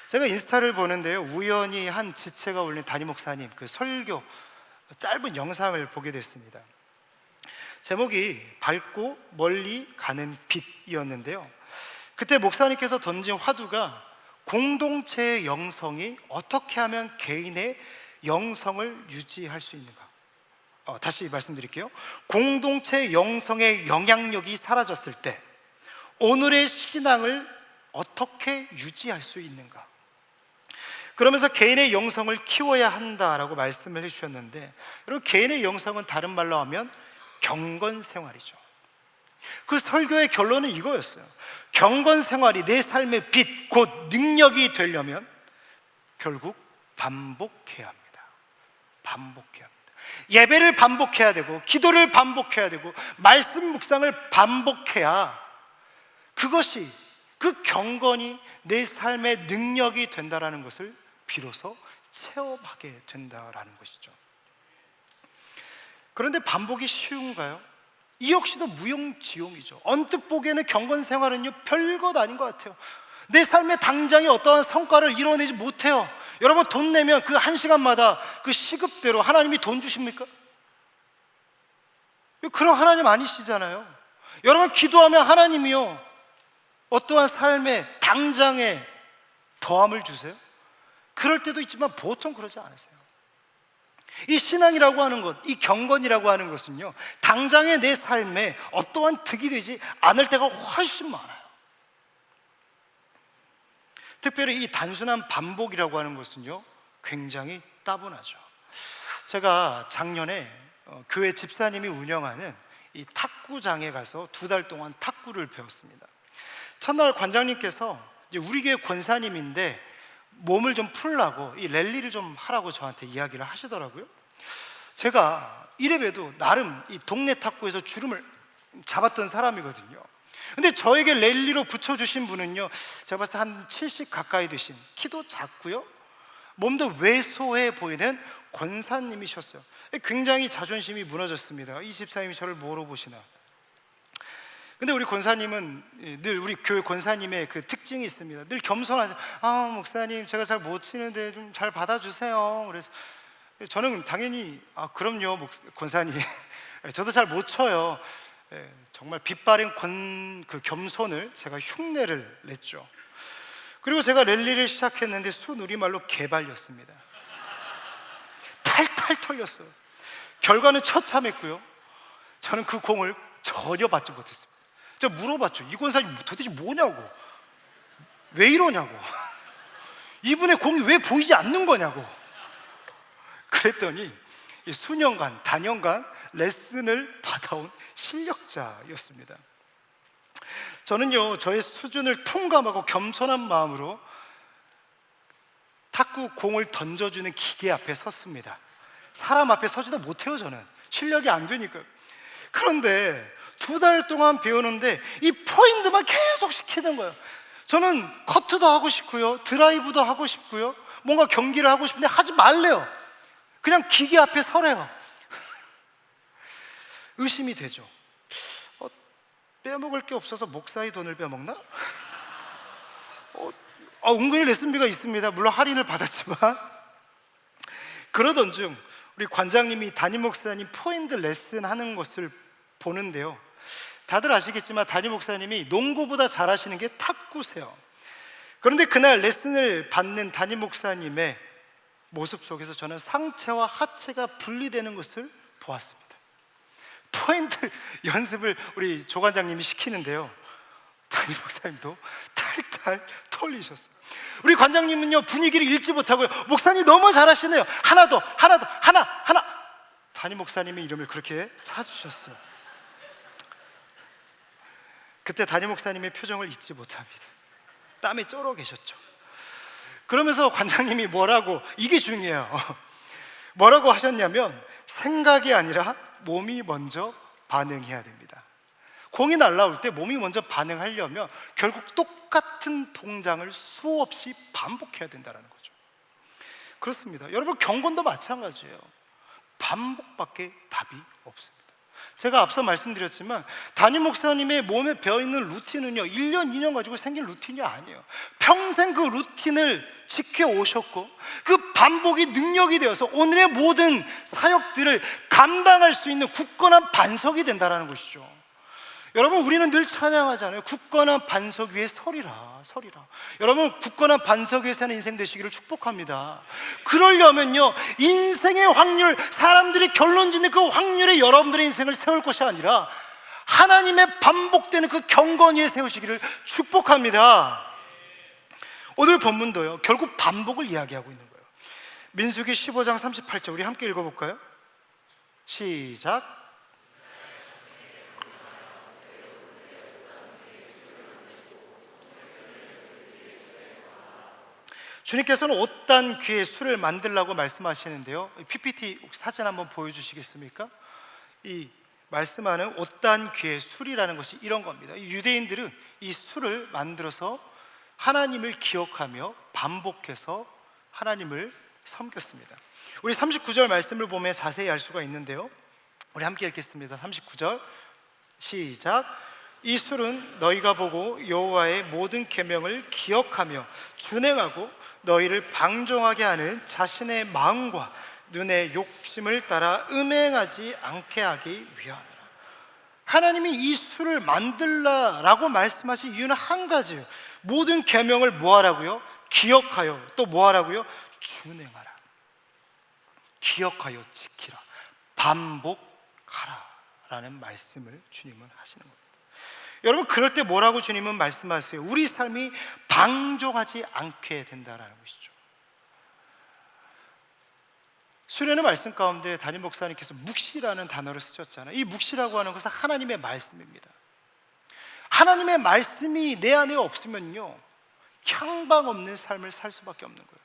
Speaker 1: 제가 인스타를 보는데요, 우연히 한 지체가 올린 담임 목사님 그 설교 짧은 영상을 보게 됐습니다. 제목이 밝고 멀리 가는 빛이었는데요, 그때 목사님께서 던진 화두가 공동체의 영성이 어떻게 하면 개인의 영성을 유지할 수 있는가. 다시 말씀드릴게요. 공동체의 영성의 영향력이 사라졌을 때 오늘의 신앙을 어떻게 유지할 수 있는가. 그러면서 개인의 영성을 키워야 한다라고 말씀을 해주셨는데, 여러분, 개인의 영성은 다른 말로 하면 경건 생활이죠. 그 설교의 결론은 이거였어요. 경건 생활이 내 삶의 빛, 곧 능력이 되려면 결국 반복해야 합니다. 반복해야 합니다. 예배를 반복해야 되고, 기도를 반복해야 되고, 말씀 묵상을 반복해야 그것이, 그 경건이 내 삶의 능력이 된다라는 것을 비로소 체험하게 된다라는 것이죠. 그런데 반복이 쉬운가요? 이 역시도 무용지용이죠. 언뜻 보기에는 경건 생활은요, 별것 아닌 것 같아요. 내 삶의 당장에 어떠한 성과를 이뤄내지 못해요. 여러분, 돈 내면 그 한 시간마다 그 시급대로 하나님이 돈 주십니까? 그런 하나님 아니시잖아요. 여러분, 기도하면 하나님이요, 어떠한 삶의 당장에 더함을 주세요? 그럴 때도 있지만 보통 그러지 않으세요. 이 신앙이라고 하는 것, 이 경건이라고 하는 것은요, 당장의 내 삶에 어떠한 득이 되지 않을 때가 훨씬 많아요. 특별히 이 단순한 반복이라고 하는 것은요, 굉장히 따분하죠. 제가 작년에 교회 집사님이 운영하는 이 탁구장에 가서 2달 동안 탁구를 배웠습니다. 첫날 관장님께서, 이제 우리 교회 권사님인데 몸을 좀 풀라고 이 랠리를 좀 하라고 저한테 이야기를 하시더라고요. 제가 이래봬도 나름 이 동네 탁구에서 주름을 잡았던 사람이거든요. 근데 저에게 랠리로 붙여주신 분은요, 제가 봤을 때 한 70 가까이 되신, 키도 작고요, 몸도 왜소해 보이는 권사님이셨어요. 굉장히 자존심이 무너졌습니다. 이 집사님이 저를 뭐로 보시나. 근데 우리 권사님은 늘 우리 교회 권사님의 그 특징이 있습니다. 늘 겸손하죠. 목사님 제가 잘 못 치는데 좀 잘 받아주세요. 그래서 저는 당연히 그럼요 권사님 저도 잘 못 쳐요. 정말 빛바랜 그 겸손을 제가 흉내를 냈죠. 그리고 제가 랠리를 시작했는데 순우리말로 개발렸습니다. 탈탈 털렸어요. 결과는 처참했고요. 저는 그 공을 전혀 받지 못했습니다. 제가 물어봤죠. 이 권사님 도대체 뭐냐고, 왜 이러냐고, 이분의 공이 왜 보이지 않는 거냐고. 그랬더니 수년간, 단연간 레슨을 받아온 실력자였습니다. 저는요, 저의 수준을 통감하고 겸손한 마음으로 탁구 공을 던져주는 기계 앞에 섰습니다. 사람 앞에 서지도 못해요. 저는 실력이 안 되니까요. 그런데 2달 동안 배우는데 이 포인트만 계속 시키는 거예요. 저는 커트도 하고 싶고요, 드라이브도 하고 싶고요, 뭔가 경기를 하고 싶은데 하지 말래요. 그냥 기계 앞에 서래요. 의심이 되죠. 빼먹을 게 없어서 목사의 돈을 빼먹나? 은근히 레슨비가 있습니다. 물론 할인을 받았지만. 그러던 중 우리 관장님이 담임 목사님 포인트 레슨 하는 것을 보는데요, 다들 아시겠지만 담임 목사님이 농구보다 잘하시는 게 탁구세요. 그런데 그날 레슨을 받는 담임 목사님의 모습 속에서 저는 상체와 하체가 분리되는 것을 보았습니다. 포인트 연습을 우리 조 관장님이 시키는데요, 담임 목사님도 탈탈 털리셨어요. 우리 관장님은요, 분위기를 읽지 못하고요, 목사님 너무 잘하시네요, 하나 더. 담임 목사님의 이름을 그렇게 찾으셨어요. 그때 담임 목사님의 표정을 잊지 못합니다. 땀에 쩔어 계셨죠. 그러면서 관장님이 이게 중요해요. 뭐라고 하셨냐면, 생각이 아니라 몸이 먼저 반응해야 됩니다. 공이 날아올 때 몸이 먼저 반응하려면 결국 똑같은 동작을 수없이 반복해야 된다는 거죠. 그렇습니다. 여러분, 경건도 마찬가지예요. 반복밖에 답이 없습니다. 제가 앞서 말씀드렸지만 담임 목사님의 몸에 배어있는 루틴은요, 1년, 2년 가지고 생긴 루틴이 아니에요. 평생 그 루틴을 지켜오셨고 그 반복이 능력이 되어서 오늘의 모든 사역들을 감당할 수 있는 굳건한 반석이 된다는 것이죠. 여러분, 우리는 늘 찬양하잖아요. 굳건한 반석 위에 서리라. 여러분, 굳건한 반석 위에 사는 인생 되시기를 축복합니다. 그러려면요, 인생의 확률, 사람들이 결론 짓는 그 확률에 여러분들의 인생을 세울 것이 아니라 하나님의 반복되는 그 경건 위에 세우시기를 축복합니다. 오늘 본문도요, 결국 반복을 이야기하고 있는 거예요. 민수기 15장 38절 우리 함께 읽어볼까요? 시작. 주님께서는 옷단 귀에 술을 만들라고 말씀하시는데요, PPT 사진 한번 보여주시겠습니까? 이 말씀하는 옷단 귀에 술이라는 것이 이런 겁니다. 유대인들은 이 술을 만들어서 하나님을 기억하며 반복해서 하나님을 섬겼습니다. 우리 39절 말씀을 보면 자세히 알 수가 있는데요, 우리 함께 읽겠습니다. 39절 시작. 이 술은 너희가 보고 여호와의 모든 계명을 기억하며 준행하고 너희를 방종하게 하는 자신의 마음과 눈의 욕심을 따라 음행하지 않게 하기 위함이라. 하나님이 이 술을 만들라라고 말씀하신 이유는 한 가지예요. 모든 계명을 뭐하라고요? 기억하여. 또 뭐하라고요? 준행하라. 기억하여 지키라. 반복하라 라는 말씀을 주님은 하시는 겁니다. 여러분, 그럴 때 뭐라고 주님은 말씀하세요? 우리 삶이 방종하지 않게 된다는 것이죠. 수련의 말씀 가운데 담임 목사님께서 묵시라는 단어를 쓰셨잖아요. 이 묵시라고 하는 것은 하나님의 말씀입니다. 하나님의 말씀이 내 안에 없으면요, 향방 없는 삶을 살 수밖에 없는 거예요.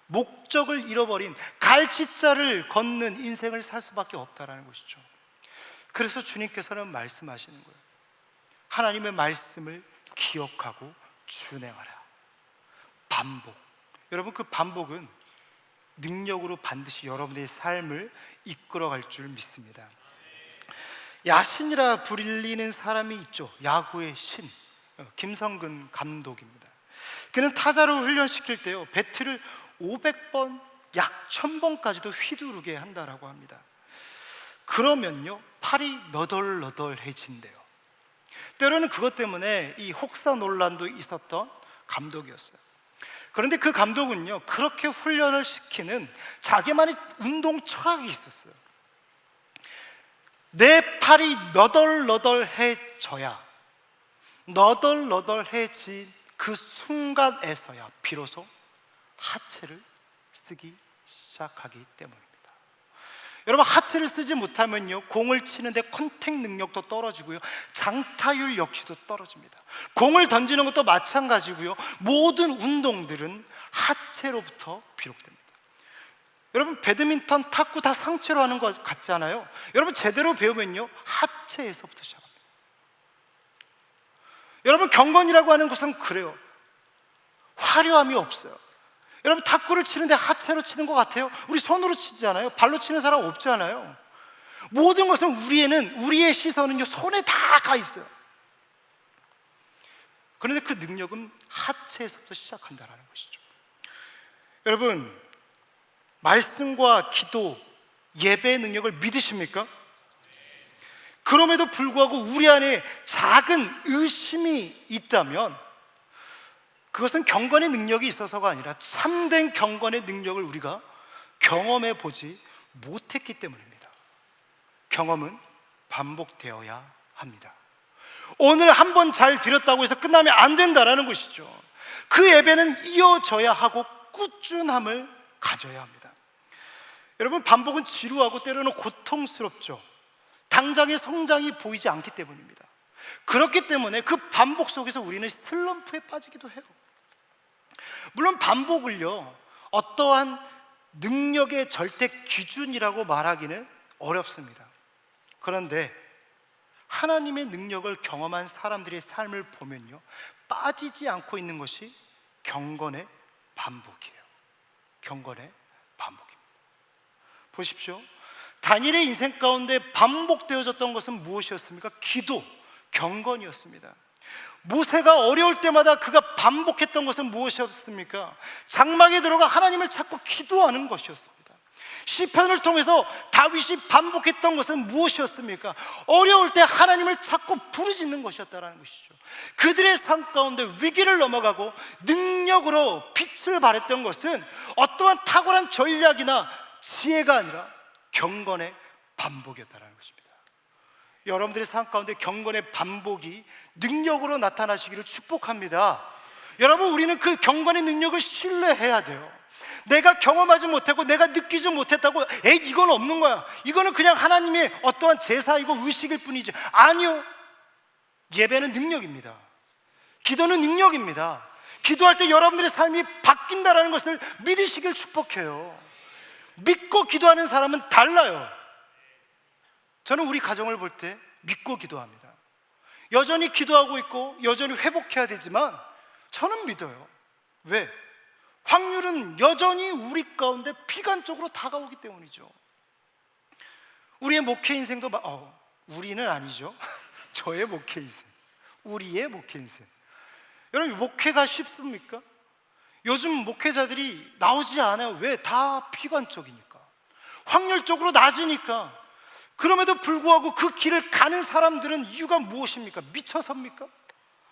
Speaker 1: 목적을 잃어버린 갈치자를 걷는 인생을 살 수밖에 없다는 것이죠. 그래서 주님께서는 말씀하시는 거예요. 하나님의 말씀을 기억하고 준행하라. 반복. 여러분, 그 반복은 능력으로 반드시 여러분의 삶을 이끌어갈 줄 믿습니다. 야신이라 불리는 사람이 있죠. 야구의 신, 김성근 감독입니다. 그는 타자로 훈련시킬 때요, 배트를 500번, 약 1000번까지도 휘두르게 한다라고 합니다. 그러면요, 팔이 너덜너덜해진대요. 때로는 그것 때문에 이 혹사 논란도 있었던 감독이었어요. 그런데 그 감독은요, 그렇게 훈련을 시키는 자기만의 운동 철학이 있었어요. 내 팔이 너덜너덜해져야, 너덜너덜해진 그 순간에서야 비로소 하체를 쓰기 시작하기 때문입니다. 여러분, 하체를 쓰지 못하면요, 공을 치는데 컨택 능력도 떨어지고요, 장타율 역시도 떨어집니다. 공을 던지는 것도 마찬가지고요, 모든 운동들은 하체로부터 비롯됩니다. 여러분, 배드민턴, 탁구 다 상체로 하는 것 같잖아요. 여러분, 제대로 배우면요, 하체에서부터 시작합니다. 여러분, 경건이라고 하는 것은 그래요. 화려함이 없어요. 여러분, 탁구를 치는데 하체로 치는 것 같아요? 우리 손으로 치잖아요. 발로 치는 사람 없잖아요. 모든 것은 우리의 시선은요, 손에 다 가 있어요. 그런데 그 능력은 하체에서부터 시작한다는 것이죠. 여러분, 말씀과 기도, 예배의 능력을 믿으십니까? 그럼에도 불구하고 우리 안에 작은 의심이 있다면 그것은 경건의 능력이 있어서가 아니라 참된 경건의 능력을 우리가 경험해 보지 못했기 때문입니다. 경험은 반복되어야 합니다. 오늘 한 번 잘 드렸다고 해서 끝나면 안 된다라는 것이죠. 그 예배는 이어져야 하고 꾸준함을 가져야 합니다. 여러분, 반복은 지루하고 때로는 고통스럽죠. 당장의 성장이 보이지 않기 때문입니다. 그렇기 때문에 그 반복 속에서 우리는 슬럼프에 빠지기도 해요. 물론 반복을요, 어떠한 능력의 절대 기준이라고 말하기는 어렵습니다. 그런데 하나님의 능력을 경험한 사람들의 삶을 보면요, 빠지지 않고 있는 것이 경건의 반복이에요. 경건의 반복입니다. 보십시오. 다니엘의 인생 가운데 반복되어졌던 것은 무엇이었습니까? 기도, 경건이었습니다. 모세가 어려울 때마다 그가 반복했던 것은 무엇이었습니까? 장막에 들어가 하나님을 찾고 기도하는 것이었습니다. 시편을 통해서 다윗이 반복했던 것은 무엇이었습니까? 어려울 때 하나님을 찾고 부르짖는 것이었다는 것이죠. 그들의 삶 가운데 위기를 넘어가고 능력으로 빛을 발했던 것은 어떠한 탁월한 전략이나 지혜가 아니라 경건의 반복이었다는 것입니다. 여러분들의 삶 가운데 경건의 반복이 능력으로 나타나시기를 축복합니다. 여러분, 우리는 그 경건의 능력을 신뢰해야 돼요. 내가 경험하지 못했고 내가 느끼지 못했다고 이건 없는 거야, 이거는 그냥 하나님의 어떠한 제사이고 의식일 뿐이지. 아니요, 예배는 능력입니다. 기도는 능력입니다. 기도할 때 여러분들의 삶이 바뀐다는 것을 믿으시길 축복해요. 믿고 기도하는 사람은 달라요. 저는 우리 가정을 볼 때 믿고 기도합니다. 여전히 기도하고 있고 여전히 회복해야 되지만 저는 믿어요. 왜? 확률은 여전히 우리 가운데 피관적으로 다가오기 때문이죠. 우리의 목회 인생도 우리는 아니죠. 저의 목회 인생, 우리의 목회 인생. 여러분, 목회가 쉽습니까? 요즘 목회자들이 나오지 않아요. 왜? 다 피관적이니까, 확률적으로 낮으니까. 그럼에도 불구하고 그 길을 가는 사람들은 이유가 무엇입니까? 미쳐서입니까?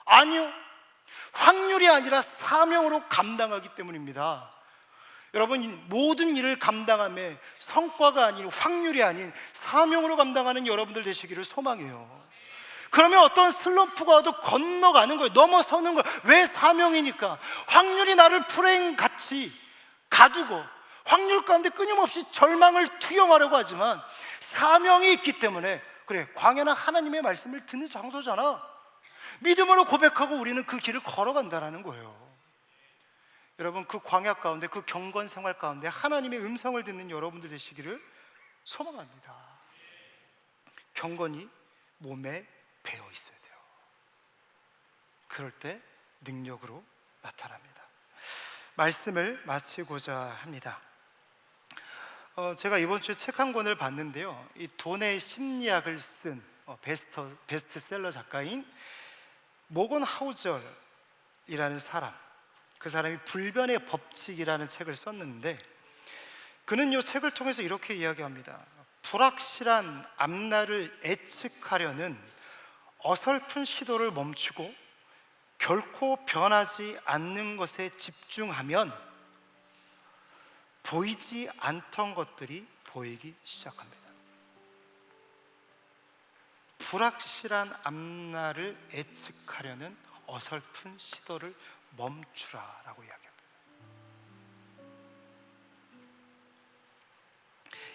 Speaker 1: 아니요, 확률이 아니라 사명으로 감당하기 때문입니다. 여러분, 모든 일을 감당함에 성과가 아닌, 확률이 아닌 사명으로 감당하는 여러분들 되시기를 소망해요. 그러면 어떤 슬럼프가 와도 건너가는 거예요. 넘어서는 거예요. 왜? 사명이니까. 확률이 나를 불행같이 가두고 확률 가운데 끊임없이 절망을 투영하려고 하지만 사명이 있기 때문에, 그래, 광야는 하나님의 말씀을 듣는 장소잖아, 믿음으로 고백하고 우리는 그 길을 걸어간다는 거예요. 여러분, 그 광야 가운데, 그 경건 생활 가운데 하나님의 음성을 듣는 여러분들 되시기를 소망합니다. 경건이 몸에 배어 있어야 돼요. 그럴 때 능력으로 나타납니다. 말씀을 마치고자 합니다. 제가 이번 주에 책 한 권을 봤는데요, 이 돈의 심리학을 쓴 베스트셀러 작가인 모건 하우절이라는 사람, 그 사람이 불변의 법칙이라는 책을 썼는데, 그는 이 책을 통해서 이렇게 이야기합니다. 불확실한 앞날을 예측하려는 어설픈 시도를 멈추고 결코 변하지 않는 것에 집중하면 보이지 않던 것들이 보이기 시작합니다. 불확실한 앞날을 예측하려는 어설픈 시도를 멈추라라고 이야기합니다.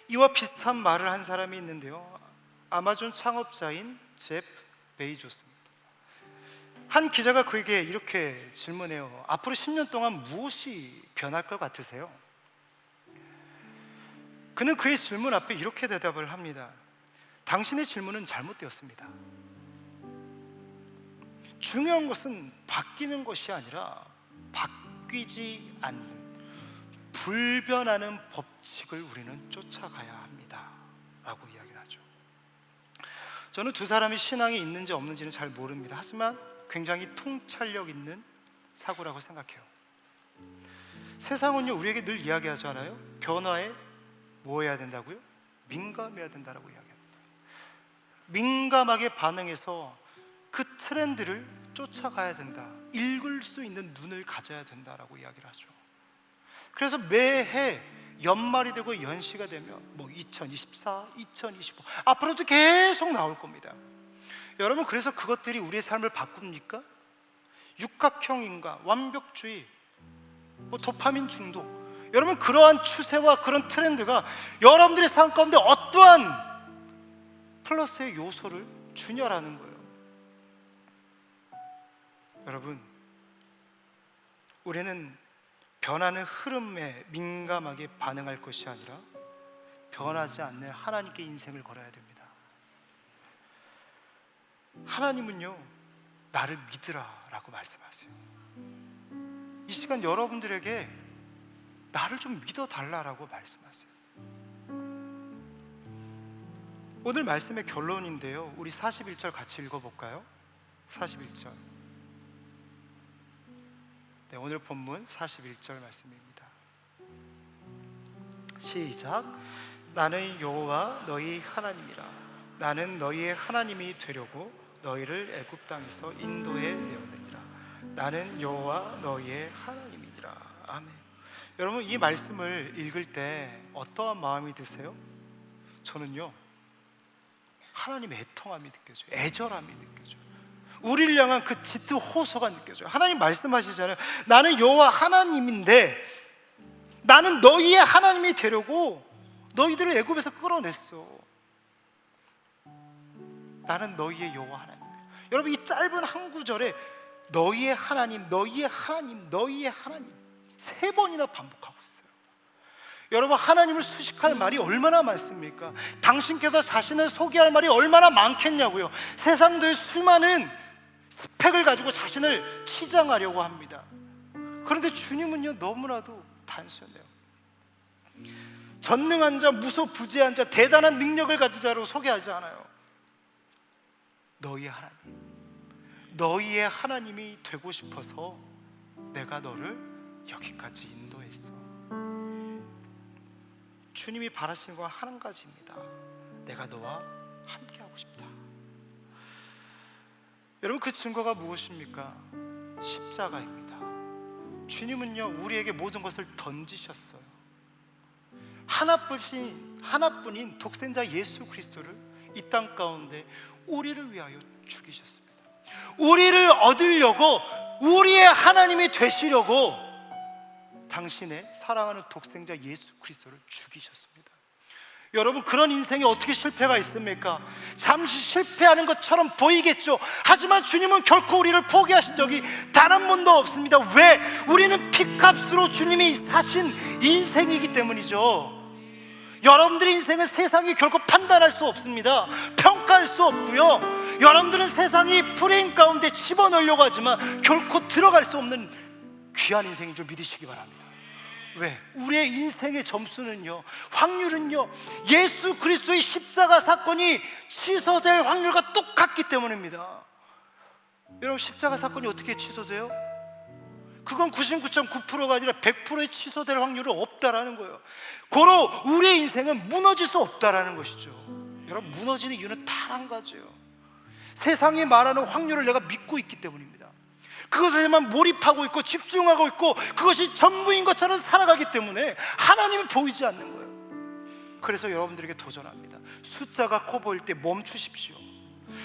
Speaker 1: 이와 비슷한 말을 한 사람이 있는데요, 아마존 창업자인 제프 베이조스입니다. 한 기자가 그에게 이렇게 질문해요. 앞으로 10년 동안 무엇이 변할 것 같으세요? 그는 그의 질문 앞에 이렇게 대답을 합니다. 당신의 질문은 잘못되었습니다. 중요한 것은 바뀌는 것이 아니라 바뀌지 않는 불변하는 법칙을 우리는 쫓아가야 합니다 라고 이야기를 하죠. 저는 두 사람이 신앙이 있는지 없는지는 잘 모릅니다. 하지만 굉장히 통찰력 있는 사고라고 생각해요. 세상은요, 우리에게 늘 이야기하잖아요. 변화에 뭐 해야 된다고요? 민감해야 된다라고 이야기합니다. 민감하게 반응해서 그 트렌드를 쫓아가야 된다. 읽을 수 있는 눈을 가져야 된다라고 이야기를 하죠. 그래서 매해 연말이 되고 연시가 되면 2024, 2025 앞으로도 계속 나올 겁니다. 여러분, 그래서 그것들이 우리의 삶을 바꿉니까? 육각형인가, 완벽주의, 도파민 중독, 여러분, 그러한 추세와 그런 트렌드가 여러분들의 삶 가운데 어떠한 플러스의 요소를 주냐라는 거예요. 여러분, 우리는 변하는 흐름에 민감하게 반응할 것이 아니라 변하지 않는 하나님께 인생을 걸어야 됩니다. 하나님은요, 나를 믿으라 라고 말씀하세요. 이 시간 여러분들에게 나를 좀 믿어달라라고 말씀하세요. 오늘 말씀의 결론인데요, 우리 41절 같이 읽어볼까요? 41절. 네, 오늘 본문 41절 말씀입니다. 시작. 나는 여호와 너희 하나님이라. 나는 너희의 하나님이 되려고 너희를 애굽 땅에서 인도해 내었느니라. 나는 여호와 너희의 하나님이니라. 아멘. 여러분, 이 말씀을 읽을 때 어떠한 마음이 드세요? 저는요, 하나님의 애통함이 느껴져요. 애절함이 느껴져요. 우리를 향한 그 짙은 호소가 느껴져요. 하나님 말씀하시잖아요. 나는 여호와 하나님인데 나는 너희의 하나님이 되려고 너희들을 애굽에서 끌어냈어. 나는 너희의 여호와 하나님이에요. 여러분, 이 짧은 한 구절에 너희의 하나님, 너희의 하나님, 너희의 하나님 3번이나 반복하고 있어요. 여러분, 하나님을 수식할 말이 얼마나 많습니까? 당신께서 자신을 소개할 말이 얼마나 많겠냐고요. 세상도의 수많은 스펙을 가지고 자신을 치장하려고 합니다. 그런데 주님은요, 너무나도 단순해요. 전능한 자, 무소부재한 자, 대단한 능력을 가진 자로 소개하지 않아요. 너희의 하나님, 너희의 하나님이 되고 싶어서 내가 너를 여기까지 인도했어. 주님이 바라시는 건 한 가지입니다. 내가 너와 함께하고 싶다. 여러분, 그 증거가 무엇입니까? 십자가입니다. 주님은요, 우리에게 모든 것을 던지셨어요. 하나뿐인 독생자 예수 그리스도를 이 땅 가운데 우리를 위하여 죽이셨습니다. 우리를 얻으려고, 우리의 하나님이 되시려고 당신의 사랑하는 독생자 예수 그리스도를 죽이셨습니다. 여러분, 그런 인생에 어떻게 실패가 있습니까? 잠시 실패하는 것처럼 보이겠죠. 하지만 주님은 결코 우리를 포기하신 적이 단 한 번도 없습니다. 왜? 우리는 피값으로 주님이 사신 인생이기 때문이죠. 여러분들의 인생은 세상이 결코 판단할 수 없습니다. 평가할 수 없고요. 여러분들은 세상이 프레임 가운데 집어넣으려고 하지만 결코 들어갈 수 없는 귀한 인생인 줄 믿으시기 바랍니다. 왜? 우리의 인생의 점수는요, 확률은요, 예수 그리스도의 십자가 사건이 취소될 확률과 똑같기 때문입니다. 여러분, 십자가 사건이 어떻게 취소돼요? 그건 99.9%가 아니라 100%의 취소될 확률은 없다라는 거예요. 고로 우리의 인생은 무너질 수 없다라는 것이죠. 여러분, 무너지는 이유는 단 한 가지예요. 세상이 말하는 확률을 내가 믿고 있기 때문입니다. 그것에만 몰입하고 있고 집중하고 있고 그것이 전부인 것처럼 살아가기 때문에 하나님이 보이지 않는 거예요. 그래서 여러분들에게 도전합니다. 숫자가 커 보일 때 멈추십시오.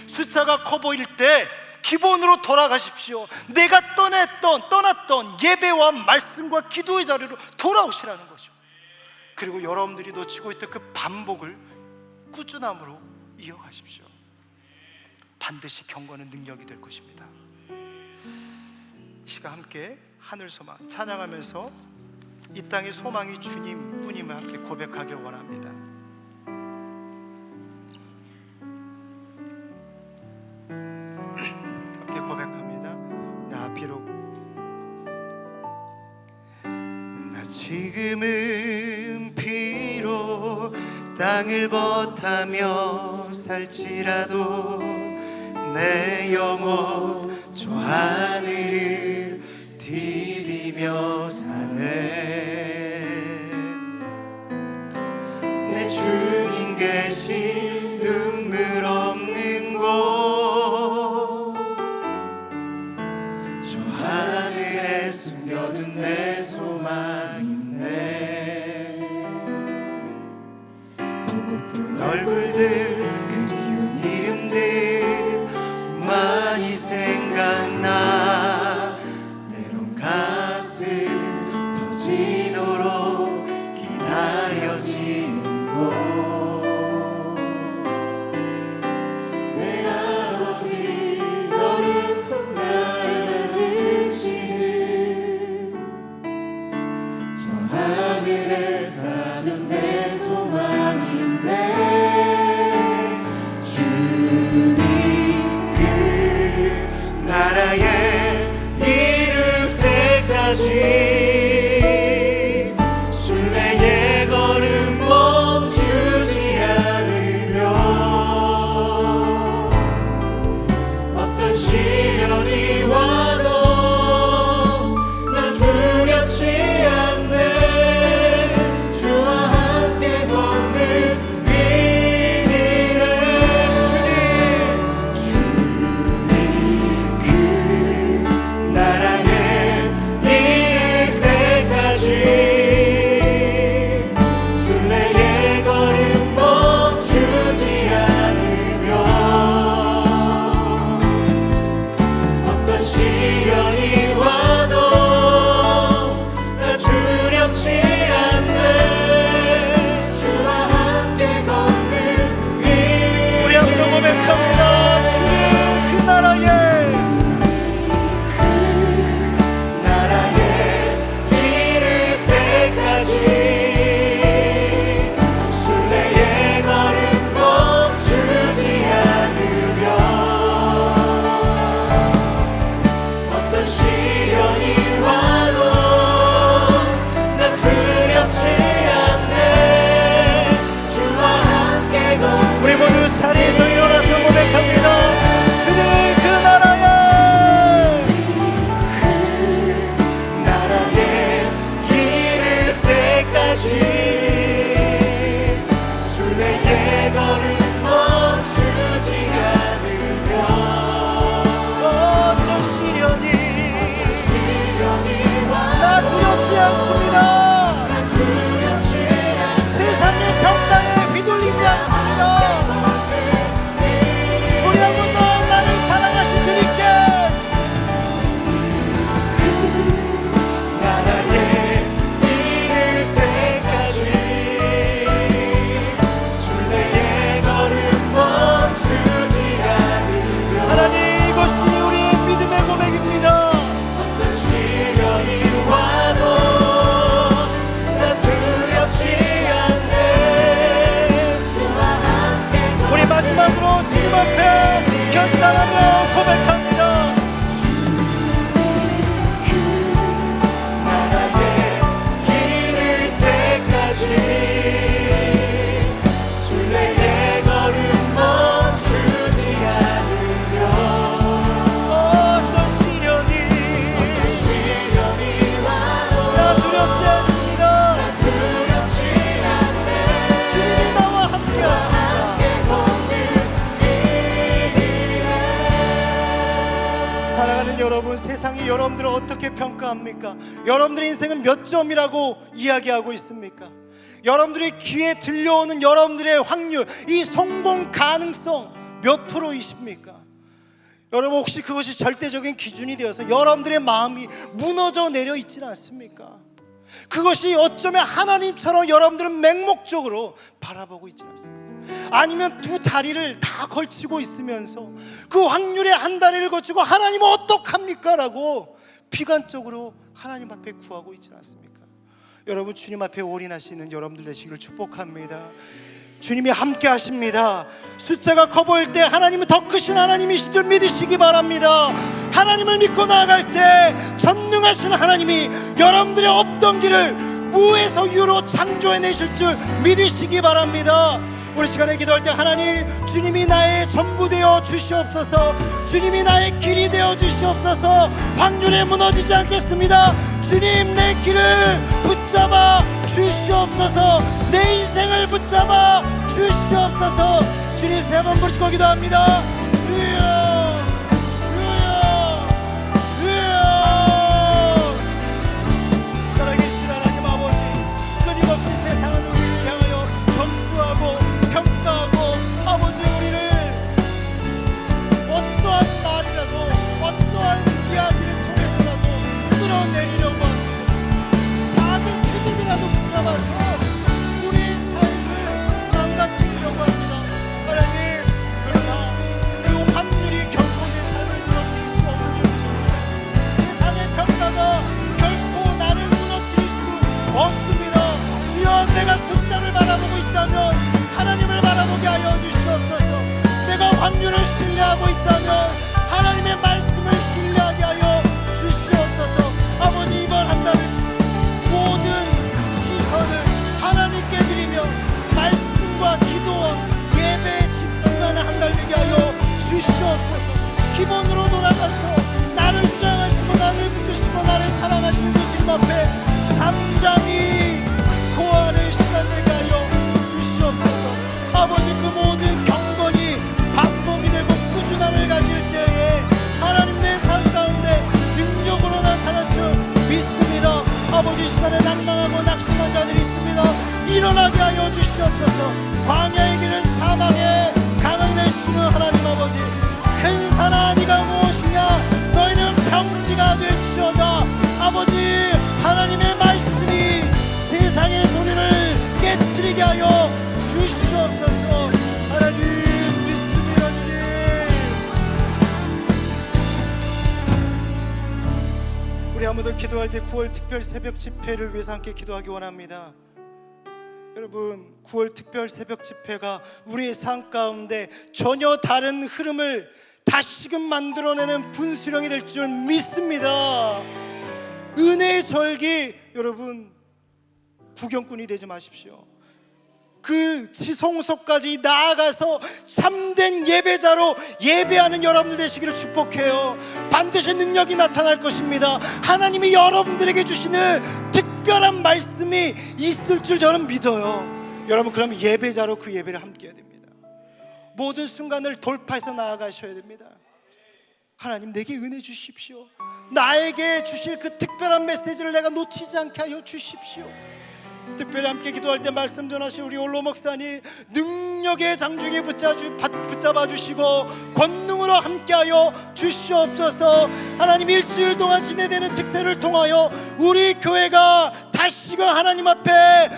Speaker 1: 숫자가 커 보일 때 기본으로 돌아가십시오. 내가 떠났던 예배와 말씀과 기도의 자리로 돌아오시라는 거죠. 그리고 여러분들이 놓치고 있던 그 반복을 꾸준함으로 이어가십시오. 반드시 경건은 능력이 될 것입니다. 이 시간 함께 하늘 소망 찬양하면서 이 땅의 소망이 주님뿐임을 함께 고백하길 원합니다. 함께 고백합니다. 나 비록 나 지금은 비록 땅을 벗하며 살지라도 내 영혼 저 하늘을 디디며 사네. 내 주님 계신 눈물 없는 곳 저 하늘에 숨겨둔 내 소망 있네. 보고픈 얼굴들 그리운 이름들 많이 생각나. 때론 가슴 터지도록 기다려지는 곳 내 아버지 너는 풍날 가지시는 저 하늘에 사는 내 소망인데 주님 나라에 이를 때까지 순례의 걸음 멈추지 않으며 어떤 시련이 와도 난 두렵지 않네. 주와 함께 걷는 이 길에 나라에 이를 때까지 순례의 걸음 멈추지 않으며 어떤 시련이 와도 나 두렵지 않네. 주와 함께 걷는 이 우리 함께 고백합니다. 주의 그 나라에 순례의 걸음 멈추지 않으며 어떤 시련이 와도 난 두렵지 않네. 주와 함께 걷는 우리 모두 자리에서 일어나서 고백합니다. 주님 그 나라에 이를 때까지 순례의 걸음 멈추지 않으며 어떤 시련이 나 두렵지 않습니다. 세상의 병상에 휘둘리지 않습니다. 우리 한 번 더 나를 사랑하신 주님께 나라에 이를 때까지 순례의 걸음 멈추지 않으며 하나님 이것이 우리의 믿음의 고백입니다. 어떤 시련이 와도 나 두렵지 않네. 주와 함께 우리 마지막으로 주님 앞에 견단하며 고백합니다. 나라에 이를 여러분들을 어떻게 평가합니까? 여러분들의 인생은 몇 점이라고 이야기하고 있습니까? 여러분들의 귀에 들려오는 여러분들의 확률, 이 성공 가능성 몇 프로이십니까? 여러분, 혹시 그것이 절대적인 기준이 되어서 여러분들의 마음이 무너져 내려 있지는 않습니까? 그것이 어쩌면 하나님처럼 여러분들은 맹목적으로 바라보고 있지는 않습니까? 아니면 두 다리를 다 걸치고 있으면서 그 확률의 한 다리를 걸치고 하나님은 어떡합니까? 라고 비관적으로 하나님 앞에 구하고 있지는 않습니까? 여러분, 주님 앞에 올인하시는 여러분들 되시기를 축복합니다. 주님이 함께 하십니다. 숫자가 커 보일 때 하나님은 더 크신 하나님이신 줄 믿으시기 바랍니다. 하나님을 믿고 나아갈 때 전능하신 하나님이 여러분들의 없던 길을 무에서 유로 창조해내실 줄 믿으시기 바랍니다. 우리 시간에 기도할 때 하나님, 주님이 나의 전부 되어 주시옵소서. 주님이 나의 길이 되어 주시옵소서. 확률에 무너지지 않겠습니다. 주님, 내 길을 붙잡아 주시옵소서. 내 인생을 붙잡아 주시옵소서. 주님, 세 번 부르시고 기도합니다. 주여, 주여, 주여. 살아계신 하나님 아버지, 끊임없이 세상은 우리를 향하여 점수하고 평가하고, 아버지, 우리를 어떠한 말이라도 어떠한 이야기를 통해서라도 끌어내리려고 합니다. 작은 트집이라도 붙잡아서 우리의 삶을 망가뜨리려고 합니다. 하나님, 그러나 그 확률이 결코 내 삶을 무너뜨릴 수 없는 줄 믿습니다. 세상의 평가가 결코 나를 무너뜨릴 수 없습니다. 주여, 내가 숫자를 바라보고 있다면 하나님을 바라보게 하여 주시옵소서. 내가 확률을 신뢰하고 있다면 하나님의 말씀을 신뢰하게 하여 주시옵소서. 아버지, 이번 한 달을 모든 시선을 하나님께 드리며 말씀과 기도와 예배에 집중하는 한 달 되게 하여 주시옵소서. 기본으로 돌아가서 나를 주장하시고 나를 붙드시고 나를 사랑하시는 그 주님 앞에 잠잠히 고하는 시간 되게 하여 주시옵소서. 아버지, 그 모든 경건이 반복이 되고 꾸준함을 가질 때에 하나님, 내 삶 가운데 능력으로 나타날 줄 믿습니다. 아버지, 시간에 낭망하고 낙심한 자들이 있습니다. 일어나게 하여 주시옵소서. 광야의 길은 사막에 강을 내시는 하나님 아버지, 큰 산아 네가 무엇이냐, 너희는 평지가 될지어다. 아버지, 하나님의 말씀이 세상의 소리를 깨트리게 하여 주시옵소서. 하나님 믿습니다. 주님, 우리 아무도 기도할 때 9월 특별 새벽 집회를 위해서 함께 기도하기 원합니다. 여러분, 9월 특별 새벽 집회가 우리의 삶 가운데 전혀 다른 흐름을 다시금 만들어내는 분수령이 될 줄 믿습니다. 은혜의 절기, 여러분, 구경꾼이 되지 마십시오. 그 지성소까지 나아가서 참된 예배자로 예배하는 여러분들 되시기를 축복해요. 반드시 능력이 나타날 것입니다. 하나님이 여러분들에게 주시는 특별한 말씀이 있을 줄 저는 믿어요. 여러분, 그럼 예배자로 그 예배를 함께 해야 됩니다. 모든 순간을 돌파해서 나아가셔야 됩니다. 하나님, 내게 은혜 주십시오. 나에게 주실 그 특별한 메시지를 내가 놓치지 않게 하여 주십시오. 특별히 함께 기도할 때 말씀 전하신 우리 올로 목사님, 능력의 장중에 붙잡아 주시고 권능으로 함께하여 주시옵소서. 하나님, 일주일 동안 진행되는 특세를 통하여 우리 교회가 다시금 하나님 앞에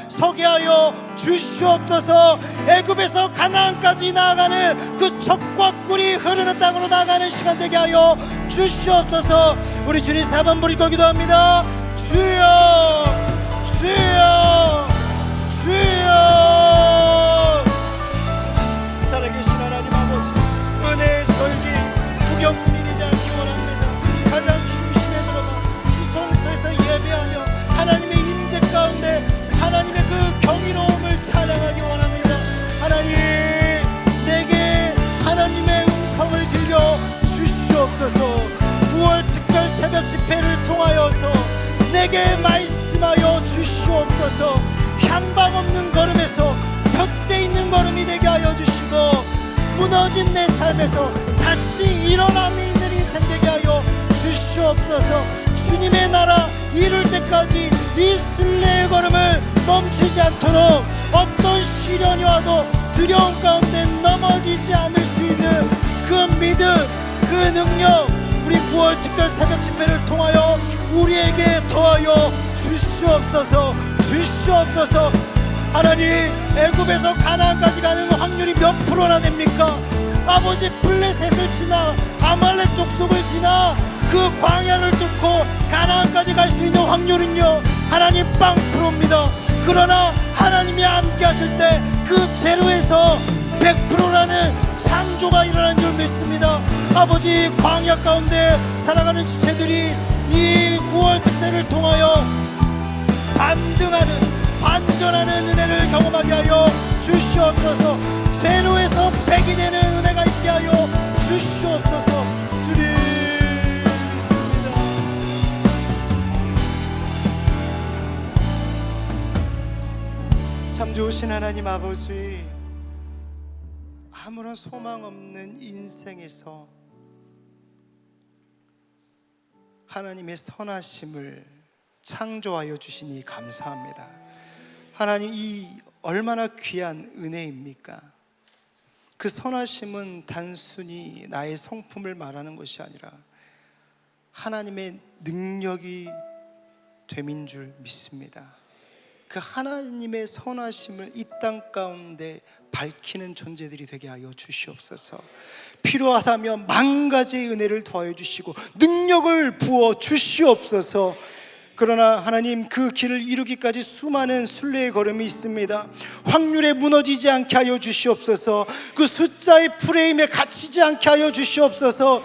Speaker 1: 서게 하여 주시옵소서. 애굽에서 가나안까지 나아가는 그 젖과 꿀이 흐르는 땅으로 나아가는 시간 되게 하여 주시옵소서. 우리 주님 4번 부리고 기도합니다. 주여, 주여, 주여. 살아계신 하나님 아버지, 은혜의 절기 구경꾼이 되지 않기 원합니다. 가장 중심에 들어가 지성소에서 예배하며 하나님의 임재 가운데 하나님의 그 경이로움을 찬양하기 원합니다. 하나님, 내게 하나님의 음성을 들려 주시옵소서. 9월 특별 새벽 집회를 통하여서 내게 말씀하여 주시옵소서. 향방 없는 걸음에서 둯대 있는 걸음이 되게 하여 주시고, 무너진 내 삶에서 다시 일어남이 있는 인생 되게 하여 주시옵소서.
Speaker 2: 주시옵소서. 주님의 나라 이룰 때까지 이 순례의 걸음을 멈추지 않도록 어떤 시련이 와도 두려움 가운데 넘어지지 않을 수 있는 그 믿음, 그 능력, 우리 9월 특별 새벽 집회를 통하여 우리에게 더하여 주시옵소서. 주시옵소서. 하나님, 애굽에서 가나안까지 가는 확률이 몇 프로나 됩니까? 아버지, 블레셋을 지나 아말렉 족속을 지나 그 광야를 뚫고 가나안까지 갈 수 있는 확률은요, 하나님 0%입니다. 그러나 하나님이 함께 하실 때 그 제로에서 100%라는 창조가 일어나는 줄 믿습니다. 아버지, 광야 가운데 살아가는 지체들이 이 9월 특세를 통하여 반등하는, 반전하는 은혜를 경험하게 하여 주시옵소서. 제로에서 100이 되는 은혜가 있게 하여 주시옵소서. 주님 믿습니다.
Speaker 1: 참 좋으신 하나님 아버지, 아무런 소망 없는 인생에서 하나님의 선하심을 창조하여 주시니 감사합니다. 하나님, 이 얼마나 귀한 은혜입니까? 그 선하심은 단순히 나의 성품을 말하는 것이 아니라 하나님의 능력이 됨인 줄 믿습니다. 그 하나님의 선하심을 이 땅 가운데 밝히는 존재들이 되게 하여 주시옵소서. 필요하다면 만 가지의 은혜를 더하여 주시고 능력을 부어 주시옵소서. 그러나 하나님, 그 길을 이루기까지 수많은 순례의 걸음이 있습니다. 확률에 무너지지 않게 하여 주시옵소서. 그 숫자의 프레임에 갇히지 않게 하여 주시옵소서.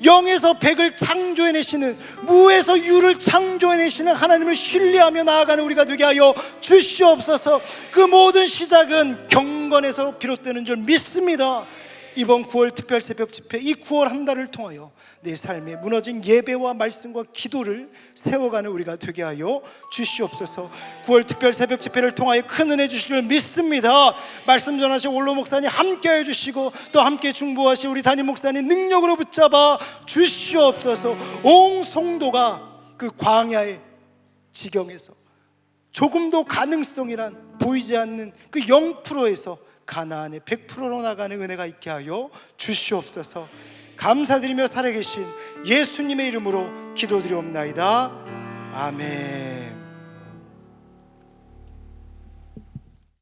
Speaker 1: 0에서 100을 창조해내시는, 무에서 유를 창조해내시는 하나님을 신뢰하며 나아가는 우리가 되게 하여 주시옵소서. 그 모든 시작은 경건에서 비롯되는 줄 믿습니다. 이번 9월 특별 새벽 집회, 이 9월 한 달을 통하여 내 삶에 무너진 예배와 말씀과 기도를 세워가는 우리가 되게 하여 주시옵소서. 9월 특별 새벽 집회를 통하여 큰 은혜 주실 줄 믿습니다. 말씀 전하신 원로 목사님 함께 해주시고 또 함께 중보하신 우리 담임 목사님 능력으로 붙잡아 주시옵소서. 온 성도가 그 광야의 지경에서 조금도 가능성이란 보이지 않는 그 0%에서 가나안의 100%로 나가는 은혜가 있게 하여 주시옵소서. 감사드리며 살아계신 예수님의 이름으로 기도드리옵나이다. 아멘.